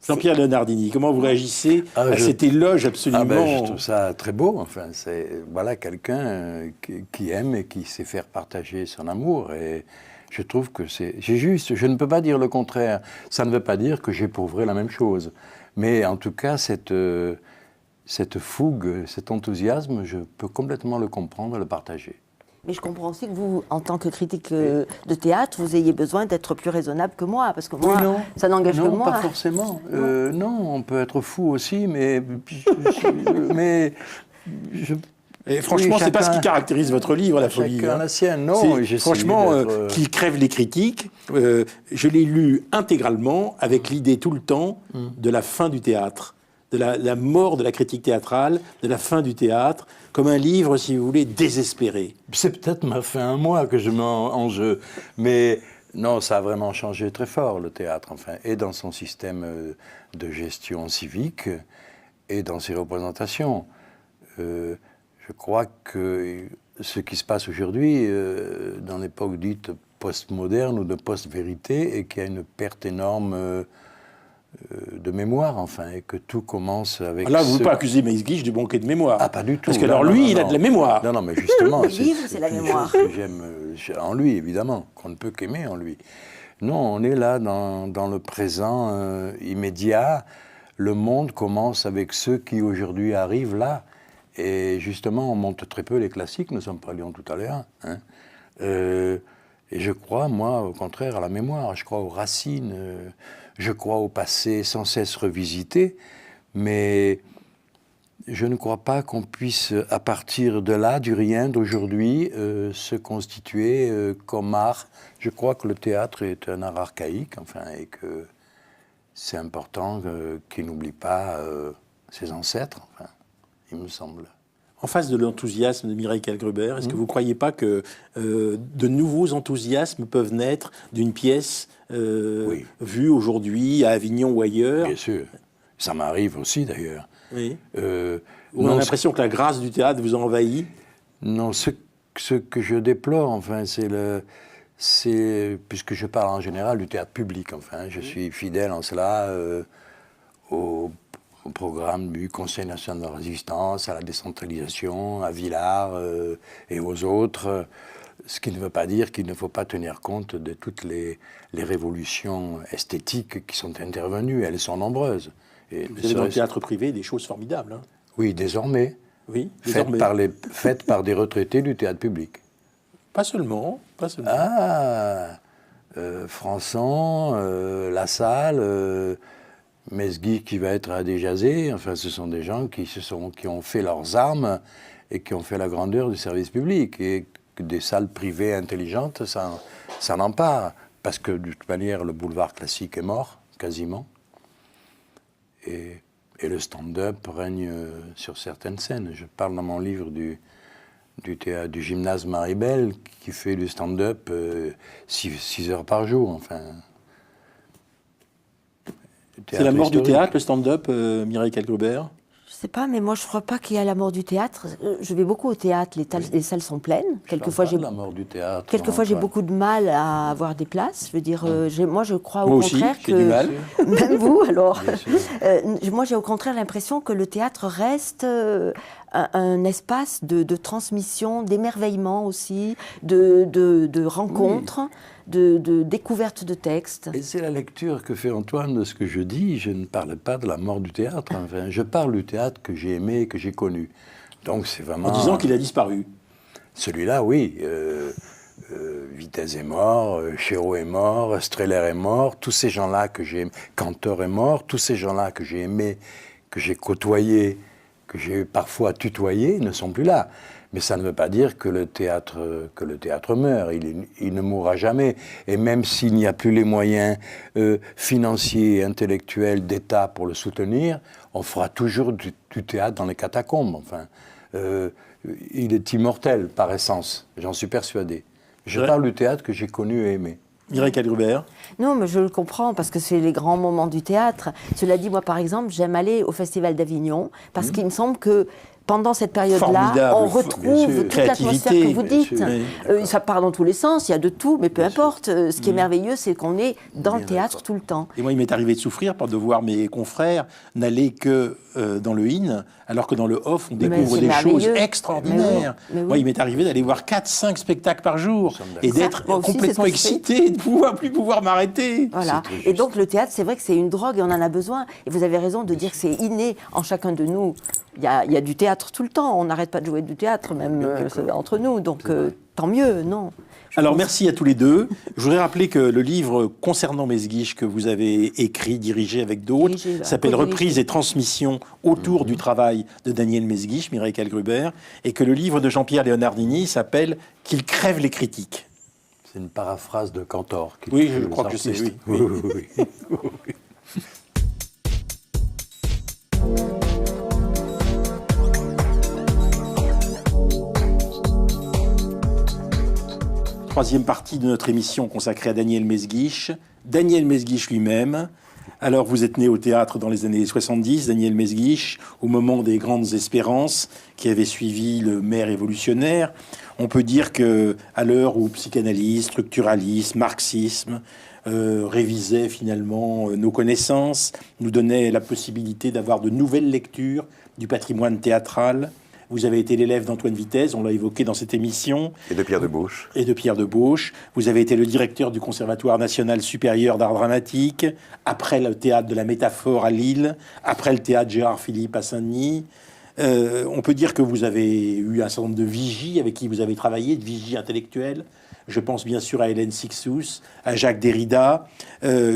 Jean-Pierre Leonardini, comment vous réagissez à cet éloge absolument... Je trouve ça très beau. Enfin, c'est quelqu'un qui aime et qui sait faire partager son amour. Et je trouve que c'est juste. Je ne peux pas dire le contraire. Ça ne veut pas dire que j'éprouverai la même chose. Mais en tout cas, cette fougue, cet enthousiasme, je peux complètement le comprendre et le partager. Mais je comprends aussi que vous, en tant que critique de théâtre, vous ayez besoin d'être plus raisonnable que moi, parce que moi, ça n'engage que moi. Non, pas forcément. Non, on peut être fou aussi, mais et franchement, c'est pas ce qui caractérise votre livre, La Folie. Chacun la sienne, non. Franchement, qu'il crève les critiques, je l'ai lu intégralement avec l'idée tout le temps de la fin du théâtre, de la mort de la critique théâtrale, de la fin du théâtre, comme un livre, si vous voulez, désespéré. C'est peut-être ma fin à moi que je mets en jeu, mais non, ça a vraiment changé très fort, le théâtre, enfin, et dans son système de gestion civique, et dans ses représentations. Je crois que ce qui se passe aujourd'hui, dans l'époque dite post-moderne ou de post-vérité, et qu'il y a une perte énorme de mémoire, enfin, et que tout commence avec... Là, vous ne pouvez pas accuser Mesguich du manquer de mémoire. Ah, pas du tout. Parce que alors lui, il a de la mémoire. Non, mais justement... Le livre, c'est la mémoire. Ce que j'aime en lui, évidemment, qu'on ne peut qu'aimer en lui. Non, on est là dans le présent immédiat. Le monde commence avec ceux qui aujourd'hui arrivent là. Et justement, on monte très peu les classiques, nous sommes parlions tout à l'heure. Hein. Et je crois, moi, au contraire, à la mémoire. Je crois aux racines, je crois au passé sans cesse revisité. Mais je ne crois pas qu'on puisse, à partir de là, du rien d'aujourd'hui, se constituer comme art. Je crois que le théâtre est un art archaïque, enfin, et que c'est important qu'il n'oublie pas ses ancêtres, enfin. Il me semble. En face de l'enthousiasme de Mireille Kallgruber, est-ce que vous ne croyez pas que de nouveaux enthousiasmes peuvent naître d'une pièce vue aujourd'hui à Avignon ou ailleurs? Bien sûr. Ça m'arrive aussi, d'ailleurs. Oui. On a l'impression que la grâce du théâtre vous a envahi. Non, ce que je déplore, enfin, c'est puisque je parle en général du théâtre public, enfin, je suis fidèle en cela au programme du Conseil national de la résistance, à la décentralisation, à Villars et aux autres, ce qui ne veut pas dire qu'il ne faut pas tenir compte de toutes les révolutions esthétiques qui sont intervenues. Elles sont nombreuses. Et vous avez dans le théâtre privé des choses formidables. Hein. Oui, désormais. Oui, désormais. Faites par des retraités du théâtre public. Pas seulement. Françon, La Salle, Mesguich qui va être à Desjazés, enfin ce sont des gens qui ont fait leurs armes et qui ont fait la grandeur du service public. Et que des salles privées intelligentes, ça n'en part. Parce que de toute manière, le boulevard classique est mort, quasiment. Et le stand-up règne sur certaines scènes. Je parle dans mon livre du gymnase Maribel qui fait du stand-up 6 heures par jour. Enfin, c'est la mort du théâtre, le stand-up, Mireille Kallgruber? Je sais pas, mais moi je crois pas qu'il y a la mort du théâtre. Je vais beaucoup au théâtre, les salles sont pleines. Quelquefois la mort du théâtre. Quelquefois j'ai beaucoup de mal à avoir des places. Je veux dire, moi je crois au contraire que du mal. Même vous alors. Moi j'ai au contraire l'impression que le théâtre reste un espace de transmission, d'émerveillement aussi, de rencontres. Oui. De découverte de textes. Et c'est la lecture que fait Antoine de ce que je dis. Je ne parle pas de la mort du théâtre. Enfin, je parle du théâtre que j'ai aimé, que j'ai connu. Donc c'est vraiment... En disant qu'il a disparu. Celui-là, oui. Vitesse est mort, Chéreau est mort, Streller est mort. Tous ces gens-là que j'ai aimé, Cantor est mort. Tous ces gens-là que j'ai aimés, que j'ai côtoyés, que j'ai parfois tutoyés, ne sont plus là. Mais ça ne veut pas dire que le théâtre meurt. Il ne mourra jamais. Et même s'il n'y a plus les moyens financiers, intellectuels, d'État pour le soutenir, on fera toujours du théâtre dans les catacombes. Enfin, il est immortel par essence. J'en suis persuadé. Je parle du théâtre que j'ai connu et aimé. Mireille Kallgruber. Non, mais je le comprends, parce que c'est les grands moments du théâtre. Cela dit, moi, par exemple, j'aime aller au Festival d'Avignon, parce qu'il me semble que pendant cette période-là, on retrouve toute l'atmosphère que vous dites. Ça part dans tous les sens, il y a de tout, mais peu importe. Ce qui est merveilleux, c'est qu'on est dans le théâtre tout le temps. Et moi, il m'est arrivé de souffrir de voir mes confrères n'aller que dans le in, alors que dans le off, on découvre des choses extraordinaires. Mais oui. Moi, il m'est arrivé d'aller voir 4-5 spectacles par jour et d'être complètement excité, de ne plus pouvoir m'arrêter. Voilà. Et donc, le théâtre, c'est vrai que c'est une drogue et on en a besoin. Et vous avez raison de dire que c'est inné en chacun de nous. Il y a du théâtre tout le temps. On n'arrête pas de jouer du théâtre, même entre nous. Donc, tant mieux, non. Alors, merci à tous les deux. Je voudrais rappeler que le livre concernant Mesguich que vous avez écrit, dirigé avec d'autres, s'appelle « Reprise et transmission autour du travail de Daniel Mesguich », Mireille Kallgruber, et que le livre de Jean-Pierre Leonardini s'appelle « Qu'il crève les critiques ». C'est une paraphrase de Cantor. Oui, je crois que je sais, oui. Troisième partie de notre émission consacrée à Daniel Mesguich. Daniel Mesguich lui-même. Alors, vous êtes né au théâtre dans les années 70, Daniel Mesguich, au moment des grandes espérances qui avaient suivi le Mai révolutionnaire. On peut dire qu'à l'heure où psychanalyse, structuralisme, marxisme révisaient finalement nos connaissances, nous donnaient la possibilité d'avoir de nouvelles lectures du patrimoine théâtral. Vous avez été l'élève d'Antoine Vitesse, on l'a évoqué dans cette émission. Et de Pierre Debauche. Et de Pierre Debauche. Vous avez été le directeur du Conservatoire national supérieur d'art dramatique, après le théâtre de la Métaphore à Lille, après le théâtre Gérard Philippe à Saint-Denis. On peut dire que vous avez eu un certain nombre de vigies avec qui vous avez travaillé, de vigies intellectuelles. Je pense bien sûr à Hélène Sixous, à Jacques Derrida,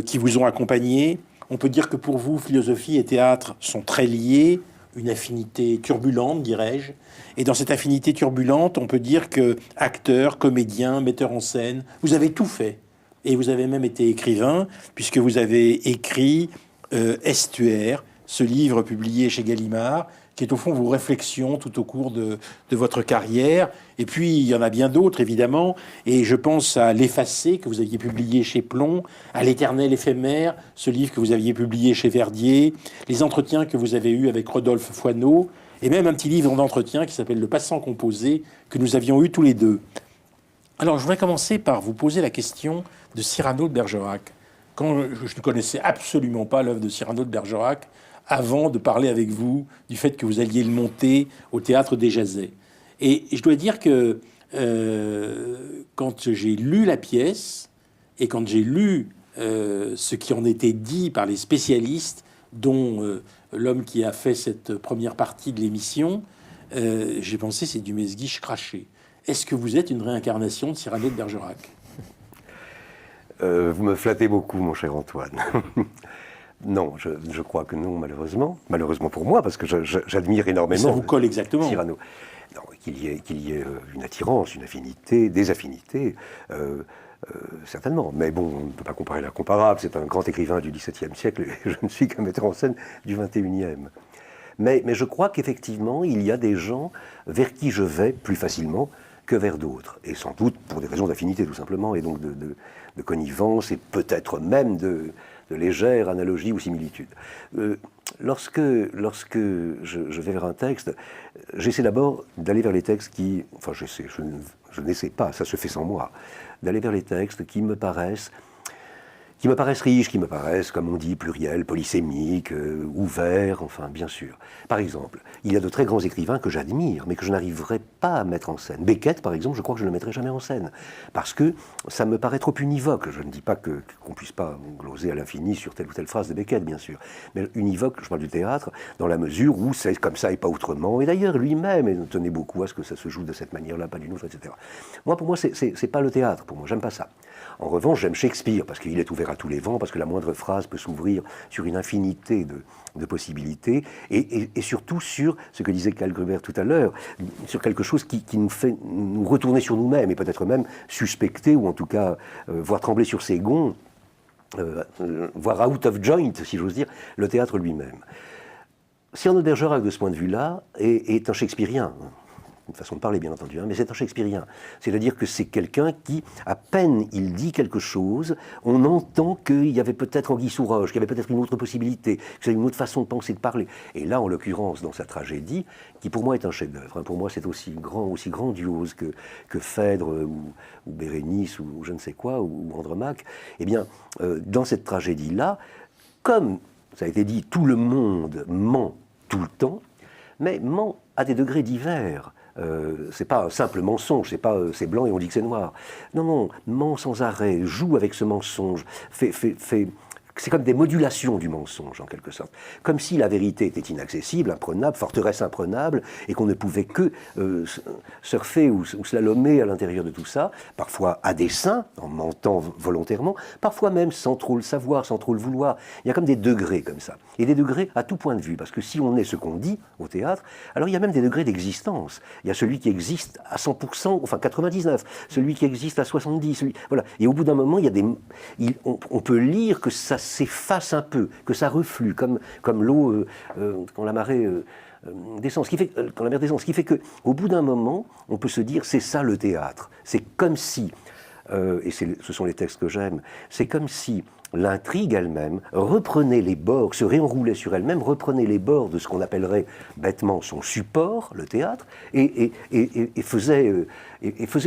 qui vous ont accompagné. On peut dire que pour vous, philosophie et théâtre sont très liés. Une affinité turbulente, dirais-je. Et dans cette affinité turbulente, on peut dire que acteur, comédien, metteur en scène, vous avez tout fait. Et vous avez même été écrivain, puisque vous avez écrit Estuaire, ce livre publié chez Gallimard, qui est au fond vos réflexions tout au cours de votre carrière. Et puis, il y en a bien d'autres, évidemment. Et je pense à L'Effacé, que vous aviez publié chez Plomb, à L'Éternel éphémère, ce livre que vous aviez publié chez Verdier, les entretiens que vous avez eus avec Rodolphe Foineau, et même un petit livre d'entretien qui s'appelle Le Passant composé, que nous avions eu tous les deux. Alors, je voudrais commencer par vous poser la question de Cyrano de Bergerac. Quand je ne connaissais absolument pas l'œuvre de Cyrano de Bergerac, avant de parler avec vous du fait que vous alliez le monter au Théâtre des Jazets. Et je dois dire que quand j'ai lu la pièce et quand j'ai lu ce qui en était dit par les spécialistes, dont l'homme qui a fait cette première partie de l'émission, j'ai pensé c'est du Mesguich craché. Est-ce que vous êtes une réincarnation de Cyrano de Bergerac ? Vous me flattez beaucoup, mon cher Antoine. Non, je crois que non, malheureusement. Malheureusement pour moi, parce que j'admire énormément. Ça vous colle exactement. Cyrano. Non, qu'il y ait une attirance, une affinité, des affinités, certainement. Mais bon, on ne peut pas comparer l'incomparable. C'est un grand écrivain du XVIIe siècle et je ne suis qu'un metteur en scène du XXIe. Mais je crois qu'effectivement, il y a des gens vers qui je vais plus facilement que vers d'autres. Et sans doute pour des raisons d'affinité, tout simplement, et donc de connivence et peut-être même de légères analogies ou similitudes. Lorsque je vais vers un texte, j'essaie d'abord d'aller vers les textes qui... Enfin, je n'essaie pas, ça se fait sans moi. D'aller vers les textes qui me paraissent riches, qui me paraissent, comme on dit, pluriels, polysémiques, ouverts, enfin, bien sûr. Par exemple, il y a de très grands écrivains que j'admire, mais que je n'arriverai pas à mettre en scène. Beckett, par exemple, je crois que je ne le mettrai jamais en scène, parce que ça me paraît trop univoque. Je ne dis pas qu'on puisse pas gloser à l'infini sur telle ou telle phrase de Beckett, bien sûr, mais univoque, je parle du théâtre, dans la mesure où c'est comme ça et pas autrement, et d'ailleurs, lui-même tenait beaucoup à ce que ça se joue de cette manière-là, pas d'une autre, etc. Moi, pour moi, c'est pas le théâtre, pour moi, j'aime pas ça. En revanche, j'aime Shakespeare, parce qu'il est ouvert à tous les vents, parce que la moindre phrase peut s'ouvrir sur une infinité de possibilités, et surtout sur ce que disait Karl Gruber tout à l'heure, sur quelque chose qui nous fait nous retourner sur nous-mêmes, et peut-être même suspecter, ou en tout cas voir trembler sur ses gonds, voir out of joint, si j'ose dire, le théâtre lui-même. Cyrano de Bergerac, de ce point de vue-là, est un Shakespearien. Une façon de parler, bien entendu, mais c'est un Shakespearien. C'est-à-dire que c'est quelqu'un qui, à peine il dit quelque chose, on entend qu'il y avait peut-être anguille sous roche, qu'il y avait peut-être une autre possibilité, que c'est une autre façon de penser, de parler. Et là, en l'occurrence, dans sa tragédie, qui pour moi est un chef-d'œuvre, pour moi c'est aussi grandiose que Phèdre ou Bérénice ou je ne sais quoi, ou Andromaque, eh bien, dans cette tragédie-là, comme ça a été dit, tout le monde ment tout le temps, mais ment à des degrés divers. C'est pas un simple mensonge, c'est pas c'est blanc et on dit que c'est noir. Non, ment sans arrêt, joue avec ce mensonge, c'est comme des modulations du mensonge, en quelque sorte. Comme si la vérité était inaccessible, imprenable, forteresse imprenable, et qu'on ne pouvait que surfer ou slalomer à l'intérieur de tout ça, parfois à dessein, en mentant volontairement, parfois même sans trop le savoir, sans trop le vouloir. Il y a comme des degrés comme ça. Et des degrés à tout point de vue, parce que si on est ce qu'on dit au théâtre, alors il y a même des degrés d'existence. Il y a celui qui existe à 100%, enfin 99%, celui qui existe à 70%, voilà. Et au bout d'un moment, on peut lire que ça s'efface un peu, que ça reflue, comme l'eau quand la marée descend. Quand la mer descend, ce qui fait qu'au bout d'un moment, on peut se dire c'est ça le théâtre. C'est comme si, et ce sont les textes que j'aime, c'est comme si l'intrigue elle-même reprenait les bords, se réenroulait sur elle-même, reprenait les bords de ce qu'on appellerait bêtement son support, le théâtre, et faisait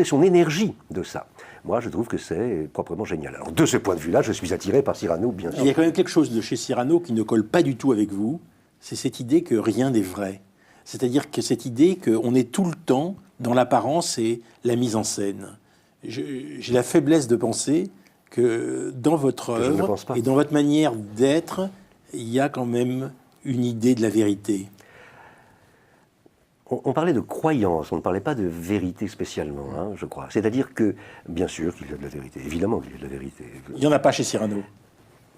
son énergie de ça. Moi, je trouve que c'est proprement génial. Alors, de ce point de vue-là, je suis attiré par Cyrano, bien sûr. Il y a quand même quelque chose de chez Cyrano qui ne colle pas du tout avec vous, c'est cette idée que rien n'est vrai. C'est-à-dire que cette idée qu'on est tout le temps dans l'apparence et la mise en scène. J'ai la faiblesse de penser que dans votre œuvre et dans votre manière d'être, il y a quand même une idée de la vérité. On parlait de croyance, on ne parlait pas de vérité spécialement, je crois. C'est-à-dire que, bien sûr qu'il y a de la vérité, évidemment qu'il y a de la vérité. Il n'y en a pas chez Cyrano.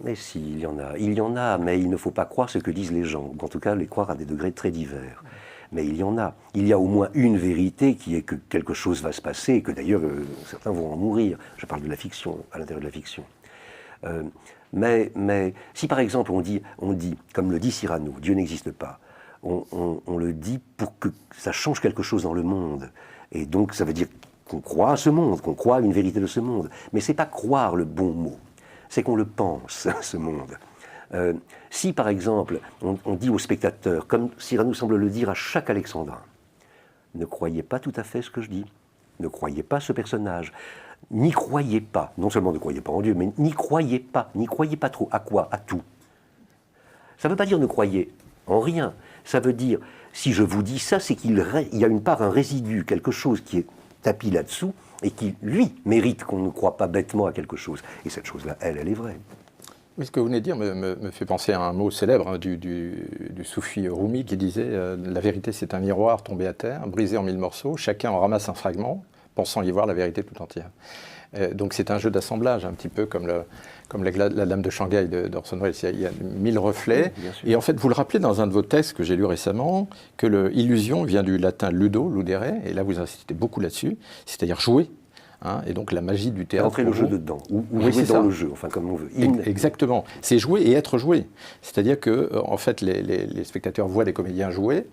Mais si, il y en a. Il y en a, mais il ne faut pas croire ce que disent les gens, ou en tout cas les croire à des degrés très divers. Mais il y en a. Il y a au moins une vérité qui est que quelque chose va se passer, et que d'ailleurs certains vont en mourir. Je parle de la fiction, à l'intérieur de la fiction. Mais si par exemple on dit, comme le dit Cyrano, Dieu n'existe pas, on le dit pour que ça change quelque chose dans le monde. Et donc ça veut dire qu'on croit à ce monde, qu'on croit à une vérité de ce monde. Mais c'est pas croire le bon mot, c'est qu'on le pense, ce monde. Si par exemple on dit aux spectateurs, comme Cyrano semble le dire à chaque alexandrin, ne croyez pas tout à fait ce que je dis, ne croyez pas ce personnage, n'y croyez pas, non seulement ne croyez pas en Dieu, mais n'y croyez pas trop. À quoi? À tout. Ça ne veut pas dire ne croyez en rien, ça veut dire, si je vous dis ça, c'est qu'il y a une part, un résidu, quelque chose qui est tapis là-dessous, et qui, lui, mérite qu'on ne croit pas bêtement à quelque chose. Et cette chose-là, elle est vraie. Oui, ce que vous venez de dire me fait penser à un mot célèbre du soufi Rumi qui disait la vérité c'est un miroir tombé à terre, brisé en 1000 morceaux, chacun en ramasse un fragment, pensant y voir la vérité tout entière. Donc c'est un jeu d'assemblage, un petit peu comme la Dame de Shanghai d'Orson Welles. Il y a 1000 reflets. Oui, et en fait, vous le rappelez dans un de vos textes que j'ai lu récemment, que l'illusion vient du latin ludo, ludere, et là vous insistez beaucoup là-dessus, c'est-à-dire jouer. Hein, et donc la magie du théâtre. Entrer le jeu dedans, ou oui, jouer dans le jeu, enfin comme on veut. Exactement. C'est jouer et être joué. C'est-à-dire que, en fait, les spectateurs voient des comédiens jouer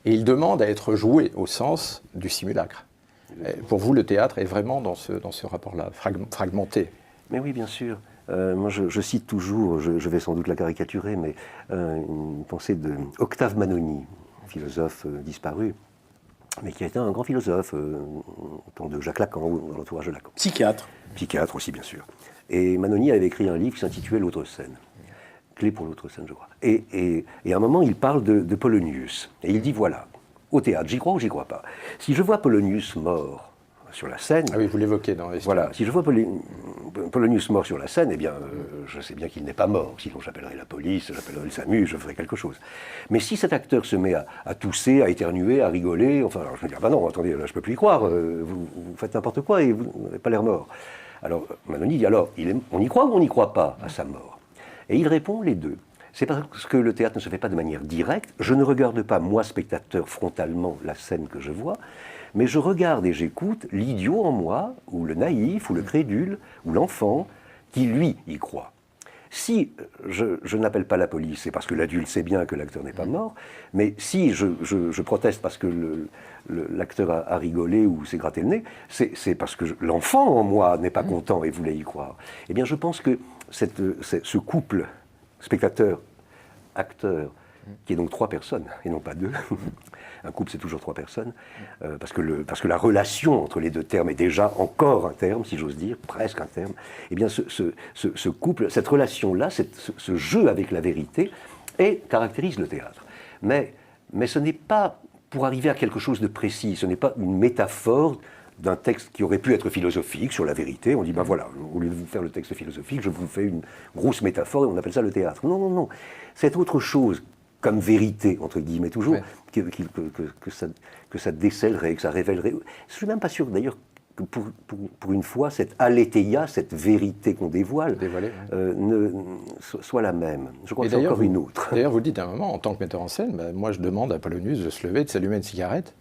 et ils demandent à être joués au sens du simulacre. Pour vous, le théâtre est vraiment dans ce rapport-là, fragmenté. Mais oui, bien sûr. Moi, je cite toujours, je vais sans doute la caricaturer, mais une pensée de Octave Manoni, philosophe disparu, mais qui a été un grand philosophe, au temps de Jacques Lacan, ou dans l'entourage de Lacan. Psychiatre. Psychiatre aussi, bien sûr. Et Manoni avait écrit un livre qui s'intitulait L'autre scène. Clé pour l'autre scène, je crois. Et à un moment, il parle de Polonius. Et il dit, voilà, au théâtre, j'y crois ou j'y crois pas. Si je vois Polonius mort sur la scène... Ah oui, vous l'évoquez dans les... Voilà, si je vois Polonius mort sur la scène, eh bien, je sais bien qu'il n'est pas mort. Sinon, j'appellerai la police, j'appellerai le SAMU, je ferai quelque chose. Mais si cet acteur se met à tousser, à éternuer, à rigoler, enfin, alors je me dis, ah ben non, attendez, là, je peux plus y croire, vous faites n'importe quoi et vous n'avez pas l'air mort. Alors, Manoni dit, alors, on y croit ou on n'y croit pas à sa mort? Et il répond les deux. C'est parce que le théâtre ne se fait pas de manière directe. Je ne regarde pas, moi, spectateur, frontalement la scène que je vois, mais je regarde et j'écoute l'idiot en moi, ou le naïf, ou le crédule, ou l'enfant, qui, lui, y croit. Si je n'appelle pas la police, c'est parce que l'adulte sait bien que l'acteur n'est pas mort, mais si je proteste parce que l'acteur a rigolé ou s'est gratté le nez, c'est parce que l'enfant en moi n'est pas content et voulait y croire. Eh bien, je pense que ce couple spectateur-acteur, qui est donc 3 personnes, et non pas 2, un couple c'est toujours 3 personnes, parce que la relation entre les 2 termes est déjà encore un terme, si j'ose dire, presque un terme, eh bien ce couple, cette relation-là, ce jeu avec la vérité, caractérise le théâtre. Mais ce n'est pas pour arriver à quelque chose de précis, ce n'est pas une métaphore d'un texte qui aurait pu être philosophique sur la vérité. On dit, ben voilà, au lieu de vous faire le texte philosophique, je vous fais une grosse métaphore et on appelle ça le théâtre. Non, non, non. C'est autre chose, comme vérité, entre guillemets, toujours, que ça décèlerait, que ça révélerait. Je ne suis même pas sûr, d'ailleurs, que pour une fois, cette aletheia, cette vérité qu'on dévoile, soit la même. Je crois que c'est encore une autre. D'ailleurs, vous dites à un moment, en tant que metteur en scène, ben, moi je demande à Polonius de se lever, de s'allumer une cigarette.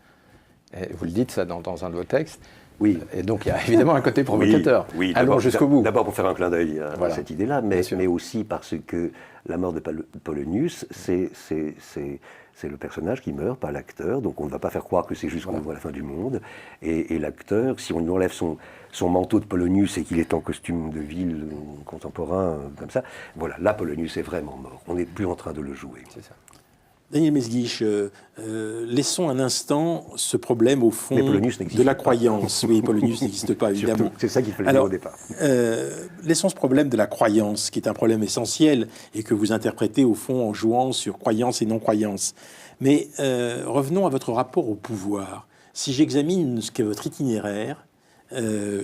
Et vous le dites ça dans un de vos textes. Oui. Et donc il y a évidemment un côté provocateur. Oui, allons jusqu'au bout. D'abord pour faire un clin d'œil à cette idée-là, mais aussi parce que la mort de Polonius, c'est le personnage qui meurt, pas l'acteur. Donc on ne va pas faire croire que c'est juste qu'on voit la fin du monde. Et l'acteur, si on lui enlève son manteau de Polonius et qu'il est en costume de ville contemporain, comme ça, voilà, là Polonius est vraiment mort. On n'est plus en train de le jouer. C'est ça. Daniel Mesguich, laissons un instant ce problème au fond de la croyance. Oui, Polonius n'existe pas, évidemment. C'est ça qu'il fallait dire au départ. Laissons ce problème de la croyance, qui est un problème essentiel et que vous interprétez au fond en jouant sur croyance et non-croyance. Mais revenons à votre rapport au pouvoir. Si j'examine ce qu'est votre itinéraire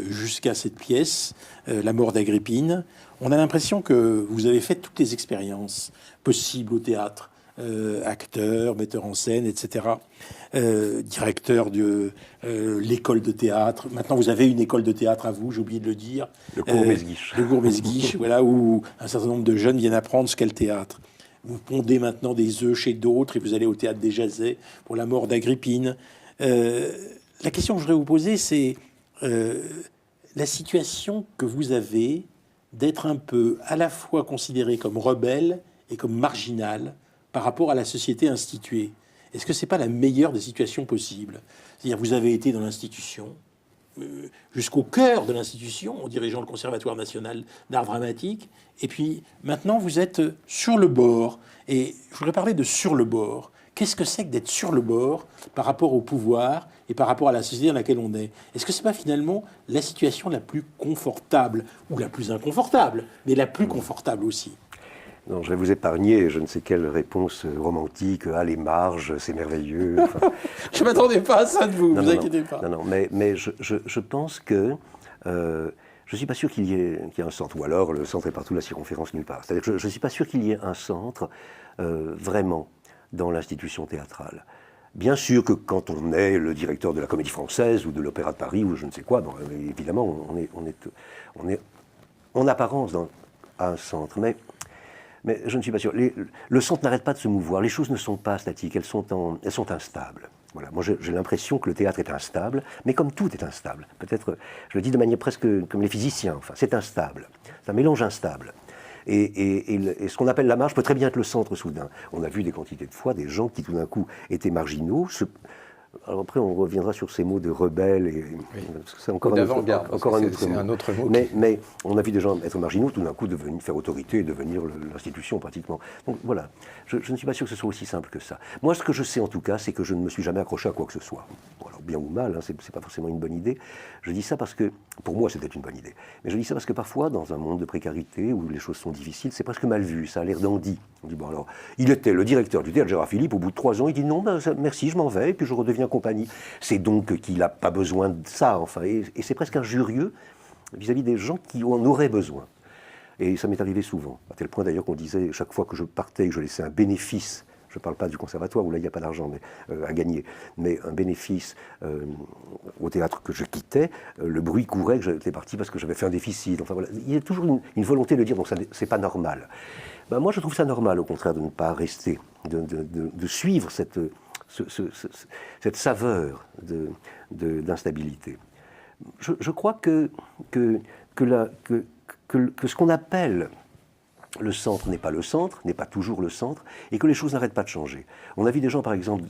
jusqu'à cette pièce, La mort d'Agrippine, on a l'impression que vous avez fait toutes les expériences possibles au théâtre. Acteur, metteur en scène, etc. Directeur de l'école de théâtre. Maintenant, vous avez une école de théâtre à vous, j'ai oublié de le dire. Le cours Mesguich. Le cours Mesguich, voilà, où un certain nombre de jeunes viennent apprendre ce qu'est le théâtre. Vous pondez maintenant des œufs chez d'autres et vous allez au théâtre des Jazets pour La mort d'Agrippine. La question que je voudrais vous poser, c'est la situation que vous avez d'être un peu à la fois considéré comme rebelle et comme marginal par rapport à la société instituée. est-ce que c'est pas la meilleure des situations possibles? C'est-à-dire, vous avez été dans l'institution, jusqu'au cœur de l'institution, en dirigeant le Conservatoire national d'art dramatique, et puis maintenant vous êtes sur le bord. Et je voudrais parler de sur le bord. Qu'est-ce que c'est que d'être sur le bord par rapport au pouvoir et par rapport à la société dans laquelle on est? Est-ce que c'est pas finalement la situation la plus confortable, ou la plus inconfortable, mais la plus confortable aussi? Non, je vais vous épargner je ne sais quelle réponse romantique. Ah, les marges, c'est merveilleux. Enfin, je ne m'attendais pas à ça de vous, inquiétez pas. Non, mais je pense que je ne suis pas sûr qu'il y ait un centre, ou alors le centre est partout, la circonférence nulle part. C'est-à-dire que je ne suis pas sûr qu'il y ait un centre vraiment dans l'institution théâtrale. Bien sûr que quand on est le directeur de la Comédie Française ou de l'Opéra de Paris ou je ne sais quoi, bon, évidemment, on est en apparence dans un centre, mais je ne suis pas sûr. Le centre n'arrête pas de se mouvoir. Les choses ne sont pas statiques, elles sont instables. Voilà. Moi, j'ai l'impression que le théâtre est instable, mais comme tout est instable. Peut-être, je le dis de manière presque comme les physiciens. Enfin, c'est instable. C'est un mélange instable. Et ce qu'on appelle la marge peut très bien être le centre soudain. On a vu des quantités de fois des gens qui tout d'un coup étaient marginaux. Alors après, on reviendra sur ces mots de rebelles, parce que c'est encore un autre mot. Mais on a vu des gens être marginaux, tout d'un coup faire autorité et devenir l'institution pratiquement. Donc voilà, je ne suis pas sûr que ce soit aussi simple que ça. Moi, ce que je sais en tout cas, c'est que je ne me suis jamais accroché à quoi que ce soit. Bon, alors bien ou mal, hein, c'est pas forcément une bonne idée. Je dis ça parce que, pour moi, c'était une bonne idée. Mais je dis ça parce que parfois, dans un monde de précarité, où les choses sont difficiles, c'est presque mal vu, ça a l'air dandy. On dit, bon alors, il était le directeur du théâtre Gérard Philippe, au bout de 3 ans, il dit non, merci, je m'en vais, et puis je redeviens compagnie. C'est donc qu'il n'a pas besoin de ça, enfin, et c'est presque injurieux vis-à-vis des gens qui en auraient besoin. Et ça m'est arrivé souvent, à tel point d'ailleurs qu'on disait, chaque fois que je partais et que je laissais un bénéfice, je ne parle pas du conservatoire où là il n'y a pas d'argent à gagner, mais un bénéfice au théâtre que je quittais, le bruit courait que j'étais parti parce que j'avais fait un déficit. Enfin voilà, il y a toujours une volonté de dire donc c'est pas normal. Ben, moi je trouve ça normal au contraire de ne pas rester, de suivre cette saveur d'instabilité. Je crois que ce qu'on appelle le centre n'est pas le centre, n'est pas toujours le centre, et que les choses n'arrêtent pas de changer. On a vu des gens, par exemple,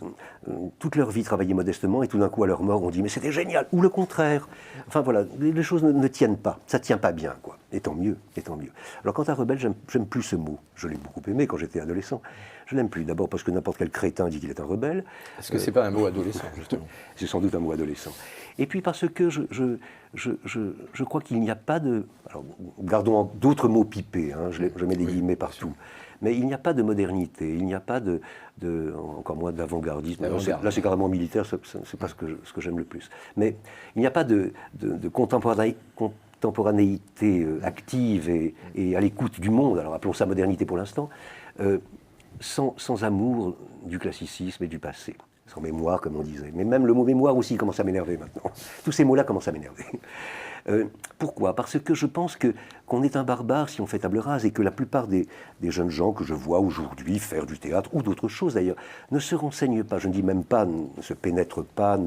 toute leur vie travailler modestement, et tout d'un coup, à leur mort, on dit « mais c'était génial !» ou le contraire. Enfin voilà, les choses ne tiennent pas, ça ne tient pas bien, quoi. Et tant mieux, et tant mieux. Alors quant à rebelle, j'aime plus ce mot. Je l'ai beaucoup aimé quand j'étais adolescent. Je l'aime plus, d'abord parce que n'importe quel crétin dit qu'il est un rebelle. Est-ce que c'est pas un mot adolescent, justement? C'est sans doute un mot adolescent. Et puis parce que je crois qu'il n'y a pas de... Alors, gardons d'autres mots pipés, hein, je mets des guillemets partout. Mais il n'y a pas de modernité, il n'y a pas encore moins d'avant-gardisme. Là, c'est carrément militaire, c'est pas ce que j'aime le plus. Mais il n'y a pas de contemporanéité active et à l'écoute du monde, alors appelons ça modernité pour l'instant, sans amour du classicisme et du passé. Sans mémoire, comme on disait. Mais même le mot mémoire aussi commence à m'énerver maintenant. Tous ces mots-là commencent à m'énerver. Pourquoi? Parce que je pense qu'on est un barbare si on fait table rase et que la plupart des jeunes gens que je vois aujourd'hui faire du théâtre ou d'autres choses d'ailleurs ne se renseignent pas, je ne dis même pas, ne se pénètrent pas.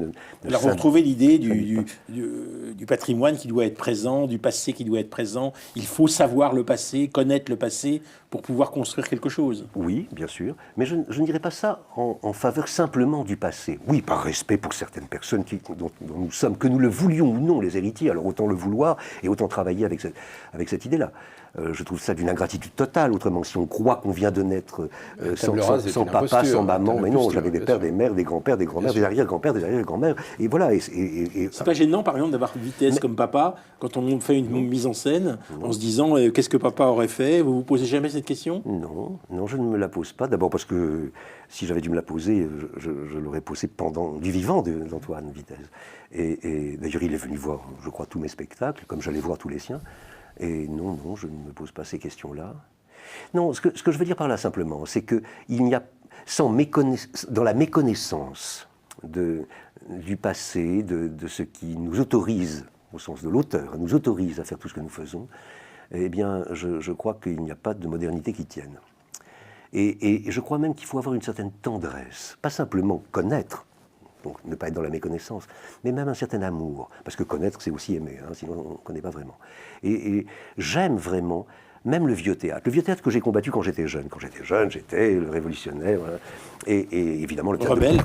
Alors vous retrouvez l'idée du patrimoine qui doit être présent, du passé qui doit être présent. Il faut savoir le passé, connaître le passé pour pouvoir construire quelque chose. Oui, bien sûr, mais je ne dirais pas ça en faveur simplement du passé. Oui, par respect pour certaines personnes dont nous sommes, que nous le voulions ou non, les héritiers, alors autant le vouloir et autant travailler avec cette idée-là. Je trouve ça d'une ingratitude totale, autrement, si on croit qu'on vient de naître sans papa, sans maman, mais non, j'avais des pères, des mères, des grands-pères, des grands-mères, des arrière-grands-pères, des arrière-grands-mères, et voilà. C'est pas gênant, par exemple, d'avoir une vitesse comme papa, quand on fait une mise en scène, en se disant qu'est-ce que papa aurait fait? Vous vous posez jamais cette question? Non, je ne me la pose pas, d'abord parce que si j'avais dû me la poser, je l'aurais posée pendant du vivant d'Antoine Vitesse. Et d'ailleurs, il est venu voir, je crois, tous mes spectacles, comme j'allais voir tous les siens. Et non, je ne me pose pas ces questions-là. Non, ce que je veux dire par là simplement, c'est qu'il n'y a, dans la méconnaissance du passé, de ce qui nous autorise, au sens de l'auteur, nous autorise à faire tout ce que nous faisons, eh bien, je crois qu'il n'y a pas de modernité qui tienne. Et je crois même qu'il faut avoir une certaine tendresse, pas simplement connaître, donc ne pas être dans la méconnaissance, mais même un certain amour, parce que connaître, c'est aussi aimer, hein, sinon on ne connaît pas vraiment. Et j'aime vraiment même le vieux théâtre. Le vieux théâtre que j'ai combattu quand j'étais jeune. Quand j'étais jeune, j'étais le révolutionnaire. Voilà. Et évidemment, le théâtre rebelle.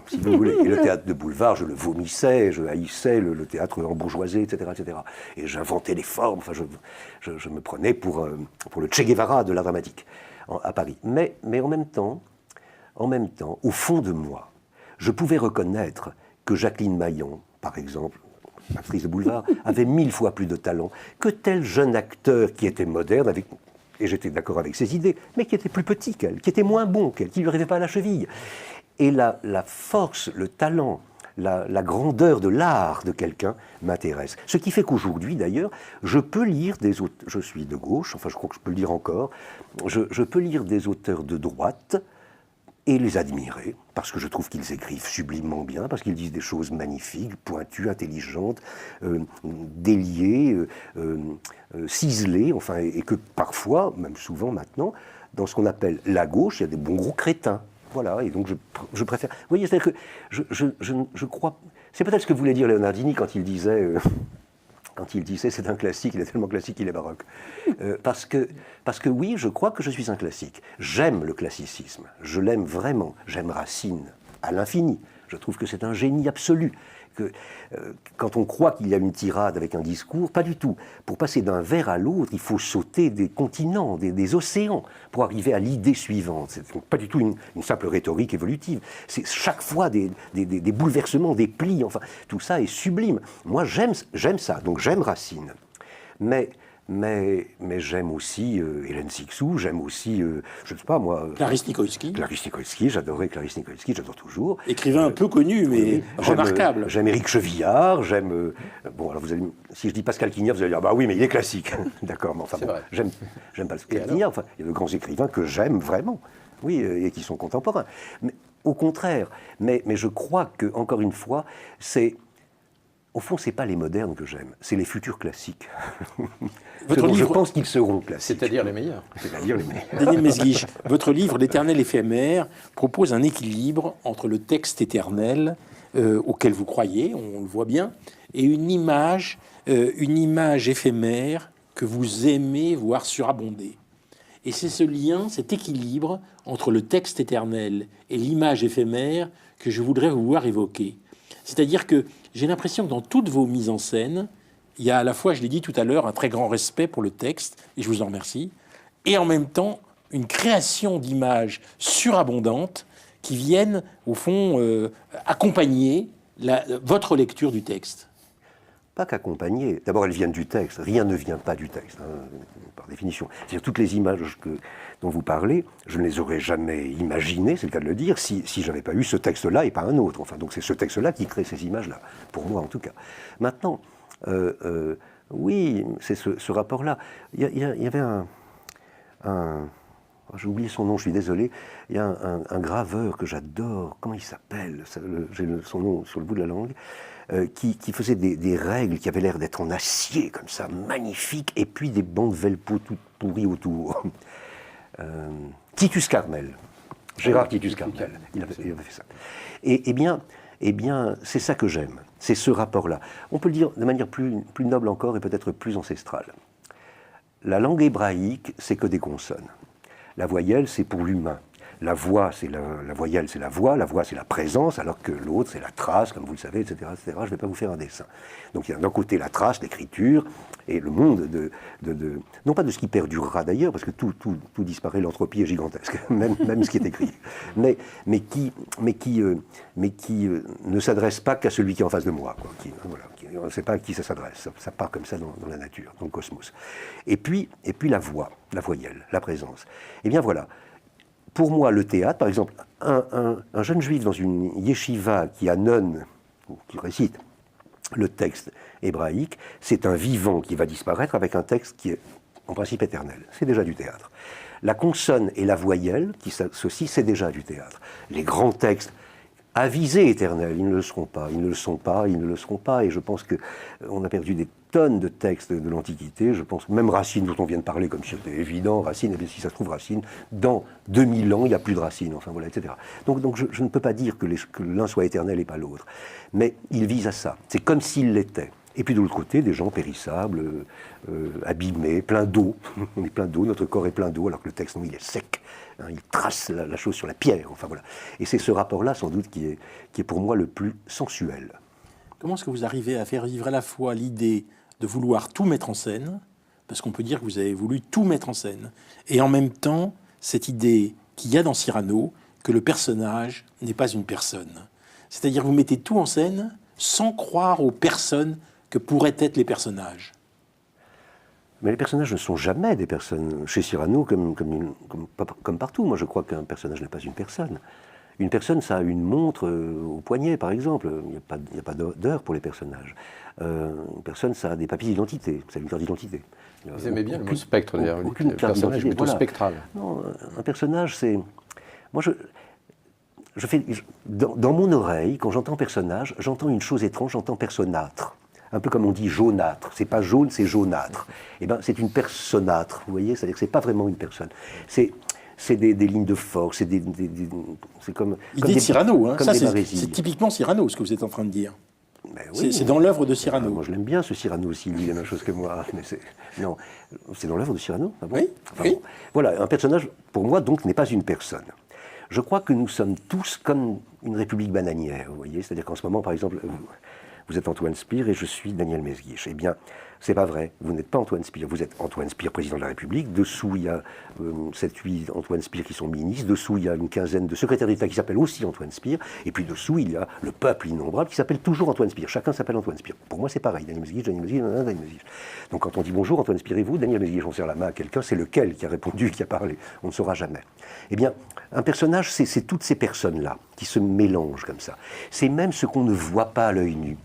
Si vous voulez. Et le théâtre de boulevard, je le vomissais, je haïssais le théâtre embourgeoisé, etc., etc. Et j'inventais les formes. Enfin, je me prenais pour le Che Guevara de l'art dramatique à Paris. Mais en même temps, au fond de moi, je pouvais reconnaître que Jacqueline Maillan, par exemple, actrice de boulevard, avait 1000 fois plus de talent que tel jeune acteur qui était moderne, et j'étais d'accord avec ses idées, mais qui était plus petit qu'elle, qui était moins bon qu'elle, qui ne lui arrivait pas à la cheville. Et la force, le talent, la grandeur de l'art de quelqu'un m'intéresse. Ce qui fait qu'aujourd'hui, d'ailleurs, je peux lire des auteurs, je suis de gauche, enfin je crois que je peux le dire encore, je peux lire des auteurs de droite et les admirer, parce que je trouve qu'ils écrivent sublimement bien, parce qu'ils disent des choses magnifiques, pointues, intelligentes, déliées, ciselées, enfin, et que parfois, même souvent maintenant, dans ce qu'on appelle la gauche, il y a des bons gros crétins. Voilà, et donc je préfère... Vous voyez, c'est-à-dire que je crois... C'est peut-être ce que voulait dire Leonardini quand il disait... c'est un classique, il est tellement classique qu'il est baroque. Parce que oui, je crois que je suis un classique. J'aime le classicisme, je l'aime vraiment. J'aime Racine à l'infini. Je trouve que c'est un génie absolu. Quand on croit qu'il y a une tirade avec un discours, pas du tout. Pour passer d'un vers à l'autre, il faut sauter des continents, des océans, pour arriver à l'idée suivante. C'est pas du tout une simple rhétorique évolutive. C'est chaque fois des bouleversements, des plis, enfin, tout ça est sublime. Moi, j'aime ça, donc j'aime Racine. Mais j'aime aussi Hélène Cixous, j'aime aussi, je ne sais pas moi... Clarisse Nikolsky. Clarisse Nikolsky, j'adorais Clarisse Nikolsky, j'adore toujours. Écrivain un peu connu, mais oui, remarquable. J'aime Éric Chevillard, j'aime... bon, alors si je dis Pascal Quignard, vous allez dire, bah oui, mais il est classique. D'accord, mais enfin bon, j'aime Pascal Quignard, enfin, il y a de grands écrivains que j'aime vraiment, oui, et qui sont contemporains. Mais, au contraire, mais je crois que, encore une fois, au fond, ce n'est pas les modernes que j'aime, c'est les futurs classiques. Je pense qu'ils seront classiques. C'est-à-dire les meilleurs. C'est-à-dire les meilleurs. Daniel Mesguich, votre livre, L'éternel éphémère, propose un équilibre entre le texte éternel auquel vous croyez, on le voit bien, et une image éphémère que vous aimez voir surabonder. Et c'est ce lien, cet équilibre entre le texte éternel et l'image éphémère que je voudrais vous voir évoquer. C'est-à-dire que j'ai l'impression que dans toutes vos mises en scène, il y a à la fois, je l'ai dit tout à l'heure, un très grand respect pour le texte, et je vous en remercie, et en même temps, une création d'images surabondantes qui viennent, au fond, accompagner votre lecture du texte. Pas qu'accompagner. D'abord, elles viennent du texte. Rien ne vient pas du texte, par définition. C'est-à-dire toutes les images dont vous parlez, je ne les aurais jamais imaginées, c'est le cas de le dire, si je n'avais pas eu ce texte-là et pas un autre. Enfin, donc c'est ce texte-là qui crée ces images-là, pour moi en tout cas. Maintenant, oui, c'est ce rapport-là. Il y avait j'ai oublié son nom, je suis désolé. Il y a un graveur que j'adore. Comment il s'appelle? J'ai son nom sur le bout de la langue. Qui faisait des règles qui avaient l'air d'être en acier, comme ça, magnifiques, et puis des bancs de velpeau tout pourris autour. Titus Carmel. Gérard Titus Carmel. Il avait fait ça. Eh bien, c'est ça que j'aime. C'est ce rapport-là. On peut le dire de manière plus noble encore et peut-être plus ancestrale. La langue hébraïque, c'est que des consonnes. La voyelle, c'est pour l'humain. La voix, c'est la voyelle, c'est la voix c'est la présence, alors que l'autre, c'est la trace, comme vous le savez, etc. etc. Je ne vais pas vous faire un dessin. Donc il y a d'un côté la trace, l'écriture, et le monde non pas de ce qui perdurera d'ailleurs, parce que tout disparaît, l'entropie est gigantesque, même ce qui est écrit, mais qui ne s'adresse pas qu'à celui qui est en face de moi, quoi. On ne sait pas à qui ça s'adresse, ça part comme ça dans la nature, dans le cosmos. Et puis la voix, la voyelle, la présence. Eh bien voilà. Pour moi, le théâtre, par exemple, un jeune juif dans une yeshiva qui annonne, ou qui récite le texte hébraïque, c'est un vivant qui va disparaître avec un texte qui est en principe éternel. C'est déjà du théâtre. La consonne et la voyelle qui s'associent, c'est déjà du théâtre. Les grands textes avisés éternels, ils ne le seront pas, ils ne le sont pas, ils ne le seront pas, et je pense qu'on a perdu des tonnes de textes de l'Antiquité, je pense même Racine, dont on vient de parler, comme si c'était évident, Racine, et bien si ça se trouve Racine, dans 2000 ans, il n'y a plus de Racine, enfin voilà, etc. Donc je ne peux pas dire que l'un soit éternel et pas l'autre, mais il vise à ça, c'est comme s'il l'était. Et puis de l'autre côté, des gens périssables, abîmés, pleins d'eau. On est plein d'eau, notre corps est plein d'eau, alors que le texte, non, il est sec. Hein, il trace la chose sur la pierre. Enfin voilà. Et c'est ce rapport-là, sans doute, qui est pour moi le plus sensuel. Comment est-ce que vous arrivez à faire vivre à la fois l'idée de vouloir tout mettre en scène, parce qu'on peut dire que vous avez voulu tout mettre en scène, et en même temps, cette idée qu'il y a dans Cyrano, que le personnage n'est pas une personne. C'est-à-dire que vous mettez tout en scène sans croire aux personnes que pourraient être les personnages. Mais les personnages ne sont jamais des personnes. Chez Cyrano, comme partout, moi je crois qu'un personnage n'est pas une personne. Une personne, ça a une montre au poignet, par exemple. Il n'y a pas d'heure pour les personnages. Une personne, ça a des papiers d'identité, ça a une carte d'identité. Vous aimez bien le mot spectre, d'ailleurs. Aucune le personnage est plutôt voilà. spectral. Non, un personnage, c'est... Moi, dans mon oreille, quand j'entends personnage, j'entends une chose étrange, j'entends personnâtre. Un peu comme on dit jaunâtre. C'est pas jaune, c'est jaunâtre. Eh bien, c'est une personnâtre, vous voyez. C'est-à-dire que c'est pas vraiment une personne. C'est des lignes de force, c'est comme... L'idée de Cyrano, hein. Comme Ça, des c'est barésilles. typiquement Cyrano, ce que vous êtes en train de dire. Ben oui. C'est dans l'œuvre de Cyrano. Moi, je l'aime bien, ce Cyrano aussi, il dit la même chose que moi. Mais non, c'est dans l'œuvre de Cyrano. Ah bon? Oui, Enfin, oui. bon. Voilà, un personnage, pour moi, donc, n'est pas une personne. Je crois que nous sommes tous comme une république bananière, vous voyez. C'est-à-dire qu'en ce moment, par exemple, vous êtes Antoine Spire et je suis Daniel Mesguich. Eh bien, c'est pas vrai. Vous n'êtes pas Antoine Spire. Vous êtes Antoine Spire, président de la République. Dessous, il y a 7-8 Antoine Spire qui sont ministres. Dessous, il y a une quinzaine de secrétaires d'État qui s'appellent aussi Antoine Spire. Et puis dessous, il y a le peuple innombrable qui s'appelle toujours Antoine Spire. Chacun s'appelle Antoine Spire. Pour moi, c'est pareil. Daniel Mesguich, Daniel Mesguich, Daniel Mesguich. Donc quand on dit bonjour, Antoine Spire et vous, Daniel Mesguich, on serre la main à quelqu'un, c'est lequel qui a répondu, qui a parlé. On ne saura jamais. Eh bien, un personnage, c'est toutes ces personnes-là qui se mélangent comme ça. C'est même ce qu'on ne voit pas à l'œil nu.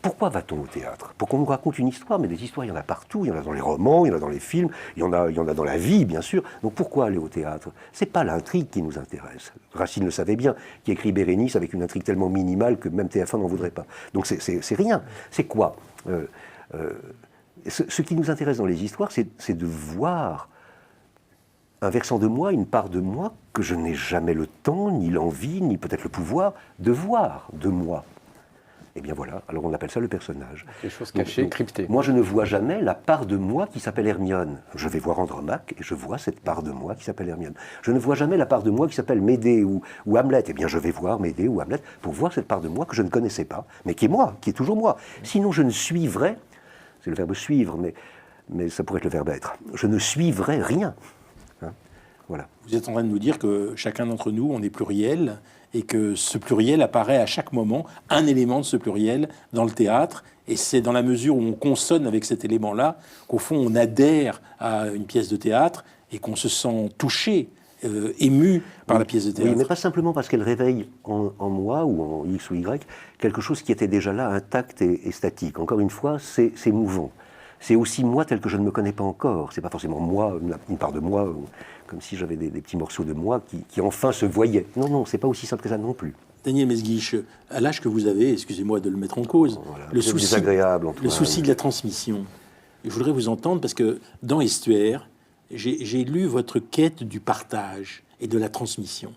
Pourquoi va-t-on au théâtre? Pour qu'on nous raconte une histoire, mais des histoires, il y en a partout. Il y en a dans les romans, il y en a dans les films, il y en a dans la vie, bien sûr. Donc pourquoi aller au théâtre? C'est pas l'intrigue qui nous intéresse. Racine le savait bien, qui écrit Bérénice avec une intrigue tellement minimale que même TF1 n'en voudrait pas. Donc c'est rien. C'est quoi? Ce qui nous intéresse dans les histoires, c'est de voir un versant de moi, une part de moi que je n'ai jamais le temps, ni l'envie, ni peut-être le pouvoir de voir de moi. Eh bien voilà, alors on appelle ça le personnage. Des choses cachées, cryptées. Moi, je ne vois jamais la part de moi qui s'appelle Hermione. Je vais voir Andromaque et je vois cette part de moi qui s'appelle Hermione. Je ne vois jamais la part de moi qui s'appelle Médée ou Hamlet. Eh bien, je vais voir Médée ou Hamlet pour voir cette part de moi que je ne connaissais pas, mais qui est moi, qui est toujours moi. Sinon, je ne suivrais, c'est le verbe suivre, mais ça pourrait être le verbe être. Je ne suivrais rien. Hein, voilà. Vous êtes en train de nous dire que chacun d'entre nous, on est pluriel, et que ce pluriel apparaît à chaque moment, un élément de ce pluriel dans le théâtre, et c'est dans la mesure où on consonne avec cet élément-là qu'au fond on adhère à une pièce de théâtre et qu'on se sent touché, ému par la pièce de théâtre. Oui, mais pas simplement parce qu'elle réveille en moi ou en X ou Y quelque chose qui était déjà là, intact et statique. Encore une fois, c'est mouvant. C'est aussi moi tel que je ne me connais pas encore. C'est pas forcément moi, une part de moi, comme si j'avais des petits morceaux de moi qui enfin se voyaient. Non, non, c'est pas aussi simple que ça non plus. Daniel Mesguich, à l'âge que vous avez, excusez-moi de le mettre en cause, Voilà, le souci de la transmission. Je voudrais vous entendre parce que dans Estuaire, j'ai lu votre quête du partage et de la transmission.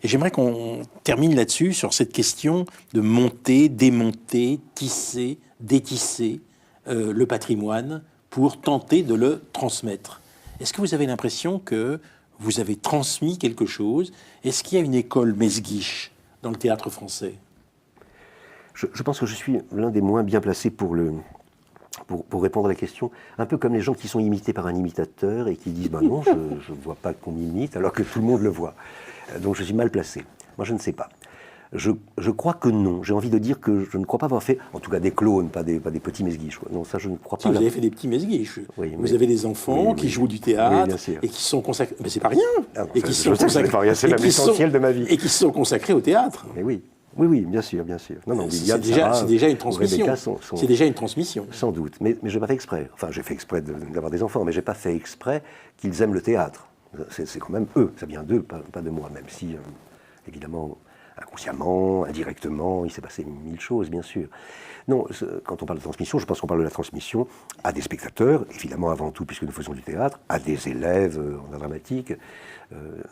Et j'aimerais qu'on termine là-dessus, sur cette question de monter, démonter, tisser, détisser le patrimoine pour tenter de le transmettre. Est-ce que vous avez l'impression que vous avez transmis quelque chose? Est-ce qu'il y a une école Mesguich dans le théâtre français? Je pense que je suis l'un des moins bien placés pour répondre à la question, un peu comme les gens qui sont imités par un imitateur et qui disent bah non, je ne vois pas qu'on m'imite alors que tout le monde le voit. Donc je suis mal placé. Moi je ne sais pas. Je crois que non. J'ai envie de dire que je ne crois pas avoir fait, en tout cas des clones, pas des petits Mesguich. Non, ça je ne crois pas. Si, vous avez fait des petits Mesguich. Oui, vous avez des enfants qui jouent du théâtre et qui sont consacrés. Mais c'est pas rien. Et qui sont consacrés. C'est même l'essentiel de ma vie. Et qui se sont consacrés au théâtre. Mais oui. Oui, bien sûr, bien sûr. Non, c'est déjà une transmission. C'est déjà une transmission. Sans doute. Mais je n'ai pas fait exprès. Enfin, j'ai fait exprès d'avoir des enfants, mais je n'ai pas fait exprès qu'ils aiment le théâtre. C'est quand même eux. Ça vient d'eux, pas de moi, même si, évidemment, inconsciemment, indirectement, il s'est passé 1000 choses, bien sûr. Non, quand on parle de transmission, je pense qu'on parle de la transmission à des spectateurs, évidemment avant tout, puisque nous faisons du théâtre, à des élèves en art dramatique,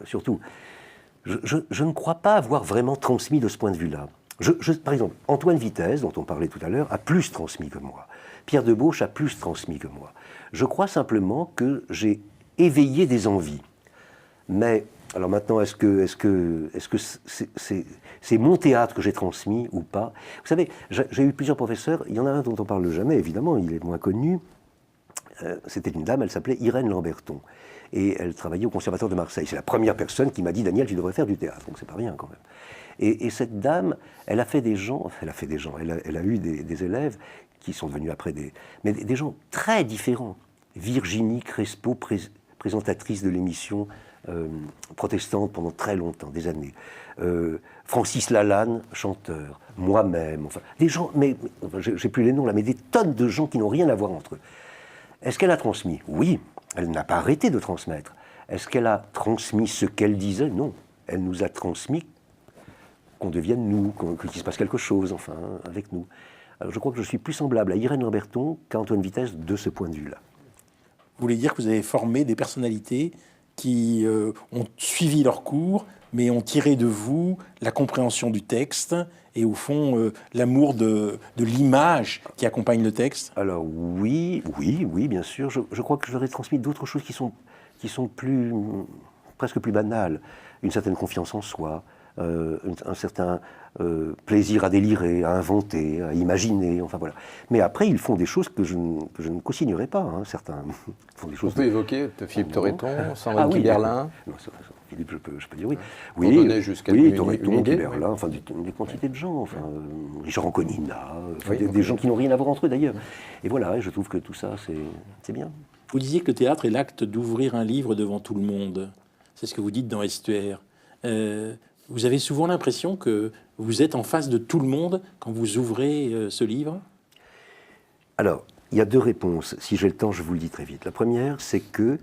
surtout. Je ne crois pas avoir vraiment transmis de ce point de vue-là. Par exemple, Antoine Vitesse, dont on parlait tout à l'heure, a plus transmis que moi. Pierre Debauche a plus transmis que moi. Je crois simplement que j'ai éveillé des envies. Mais, alors maintenant, est-ce que c'est mon théâtre que j'ai transmis ou pas? Vous savez, j'ai eu plusieurs professeurs. Il y en a un dont on ne parle jamais, évidemment, il est moins connu. C'était une dame, elle s'appelait Irène Lamberton. Et elle travaillait au Conservatoire de Marseille. C'est la première personne qui m'a dit « Daniel, tu devrais faire du théâtre ». Donc c'est pas rien quand même. Et cette dame, elle a eu des élèves qui sont devenus après des gens très différents. Virginie Crespo, présentatrice de l'émission protestante pendant très longtemps, des années. Francis Lalanne, chanteur. Moi-même, enfin, des gens, mais j'ai plus les noms là, mais des tonnes de gens qui n'ont rien à voir entre eux. Est-ce qu'elle a transmis? Oui, elle n'a pas arrêté de transmettre. Est-ce qu'elle a transmis ce qu'elle disait? Non. Elle nous a transmis qu'on devienne nous, qu'il se passe quelque chose, enfin, avec nous. Alors, je crois que je suis plus semblable à Irène Lamberton qu'à Antoine Vitesse de ce point de vue-là. Vous voulez dire que vous avez formé des personnalités qui ont suivi leur cours, mais ont tiré de vous la compréhension du texte et au fond l'amour de l'image qui accompagne le texte? Alors oui, bien sûr. Je crois que je leur ai transmis d'autres choses qui sont presque plus banales. Une certaine confiance en soi, un certain plaisir à délirer, à inventer, à imaginer, enfin voilà. Mais après, ils font des choses que je ne co-signerai pas. Hein. Certains font des choses. On peut évoquer Philippe Torreton, Sandrine Kiberlin. Philippe, je peux dire oui. Oui, jusqu'à Torreton, Kiberlin, enfin des quantités de gens, enfin Richard Anconina, des gens qui n'ont rien à voir entre eux d'ailleurs. Et voilà, je trouve que tout ça, c'est bien. Vous disiez que le théâtre est l'acte d'ouvrir un livre devant tout le monde. C'est ce que vous dites dans Estuaire. Vous avez souvent l'impression que vous êtes en face de tout le monde quand vous ouvrez ce livre? Alors, il y a deux réponses. Si j'ai le temps, je vous le dis très vite. La première, c'est que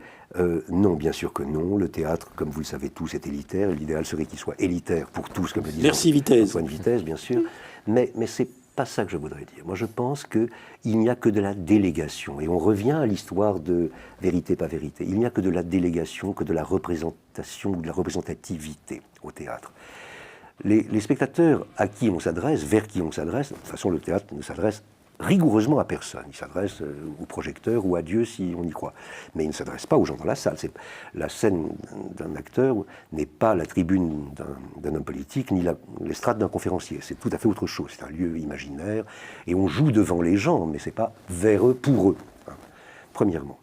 non, bien sûr que non. Le théâtre, comme vous le savez tous, est élitaire. L'idéal serait qu'il soit élitaire pour tous, comme le disait Antoine Vitesse, bien sûr. Mais c'est pas ça que je voudrais dire. Moi, je pense qu'il n'y a que de la délégation. Et on revient à l'histoire de vérité, pas vérité. Il n'y a que de la délégation, que de la représentation ou de la représentativité au théâtre. Les spectateurs à qui on s'adresse, vers qui on s'adresse, de toute façon, le théâtre ne s'adresse rigoureusement à personne. Il s'adresse au projecteur ou à Dieu si on y croit. Mais il ne s'adresse pas aux gens dans la salle. La scène d'un acteur n'est pas la tribune d'un homme politique, ni l'estrade d'un conférencier. C'est tout à fait autre chose. C'est un lieu imaginaire. Et on joue devant les gens, mais ce n'est pas vers eux, pour eux. Hein, premièrement.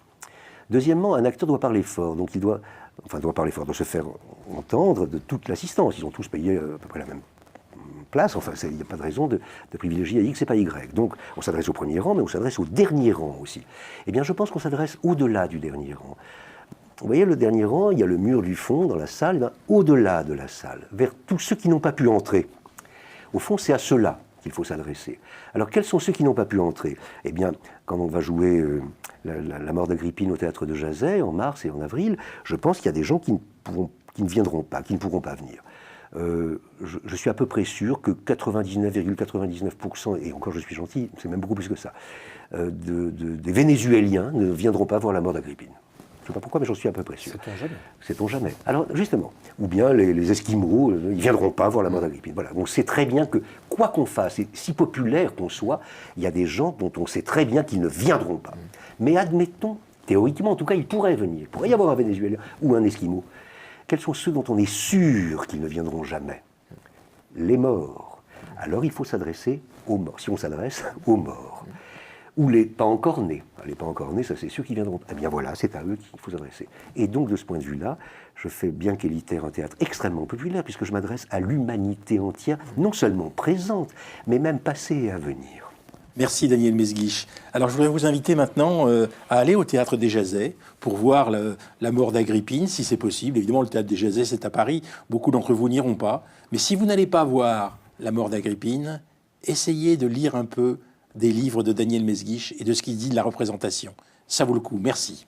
Deuxièmement, un acteur doit parler fort. Donc il doit parler fort, doit se faire entendre de toute l'assistance. Ils ont tous payé à peu près la même place, enfin, il n'y a pas de raison de privilégier X et pas Y. Donc, on s'adresse au premier rang, mais on s'adresse au dernier rang aussi. Eh bien, je pense qu'on s'adresse au-delà du dernier rang. Vous voyez, le dernier rang, il y a le mur du fond dans la salle, ben, au-delà de la salle, vers tous ceux qui n'ont pas pu entrer. Au fond, c'est à ceux-là qu'il faut s'adresser. Alors, quels sont ceux qui n'ont pas pu entrer? Eh bien, quand on va jouer la mort d'Agrippine au théâtre de Jazet, en mars et en avril, je pense qu'il y a des gens qui ne viendront pas, qui ne pourront pas venir. Je suis à peu près sûr que 99,99%, et encore je suis gentil, c'est même beaucoup plus que ça, des Vénézuéliens ne viendront pas voir la mort d'Agrippine. Je ne sais pas pourquoi, mais j'en suis à peu près sûr. Sait-on jamais. Sait-on jamais. Alors, justement, ou bien les Esquimaux, ils ne viendront pas voir la mort d'Agrippine. Voilà. On sait très bien que, quoi qu'on fasse, et si populaire qu'on soit, il y a des gens dont on sait très bien qu'ils ne viendront pas. Mais admettons, théoriquement, en tout cas, il pourrait venir. Il pourrait y avoir un Vénézuélien ou un Esquimau. Quels sont ceux dont on est sûr qu'ils ne viendront jamais? Les morts. Alors il faut s'adresser aux morts. Si on s'adresse aux morts. Ou les pas encore nés. Les pas encore nés, ça c'est sûr qu'ils viendront. Eh bien voilà, c'est à eux qu'il faut s'adresser. Et donc de ce point de vue-là, je fais bien qu'élitaire un théâtre extrêmement populaire, puisque je m'adresse à l'humanité entière, non seulement présente, mais même passée et à venir. Merci Daniel Mesguich. Alors je voudrais vous inviter maintenant à aller au Théâtre des Jazets pour voir la mort d'Agrippine, si c'est possible. Évidemment, le Théâtre des Jazets, c'est à Paris. Beaucoup d'entre vous n'iront pas. Mais si vous n'allez pas voir la mort d'Agrippine, essayez de lire un peu des livres de Daniel Mesguich et de ce qu'il dit de la représentation. Ça vaut le coup. Merci.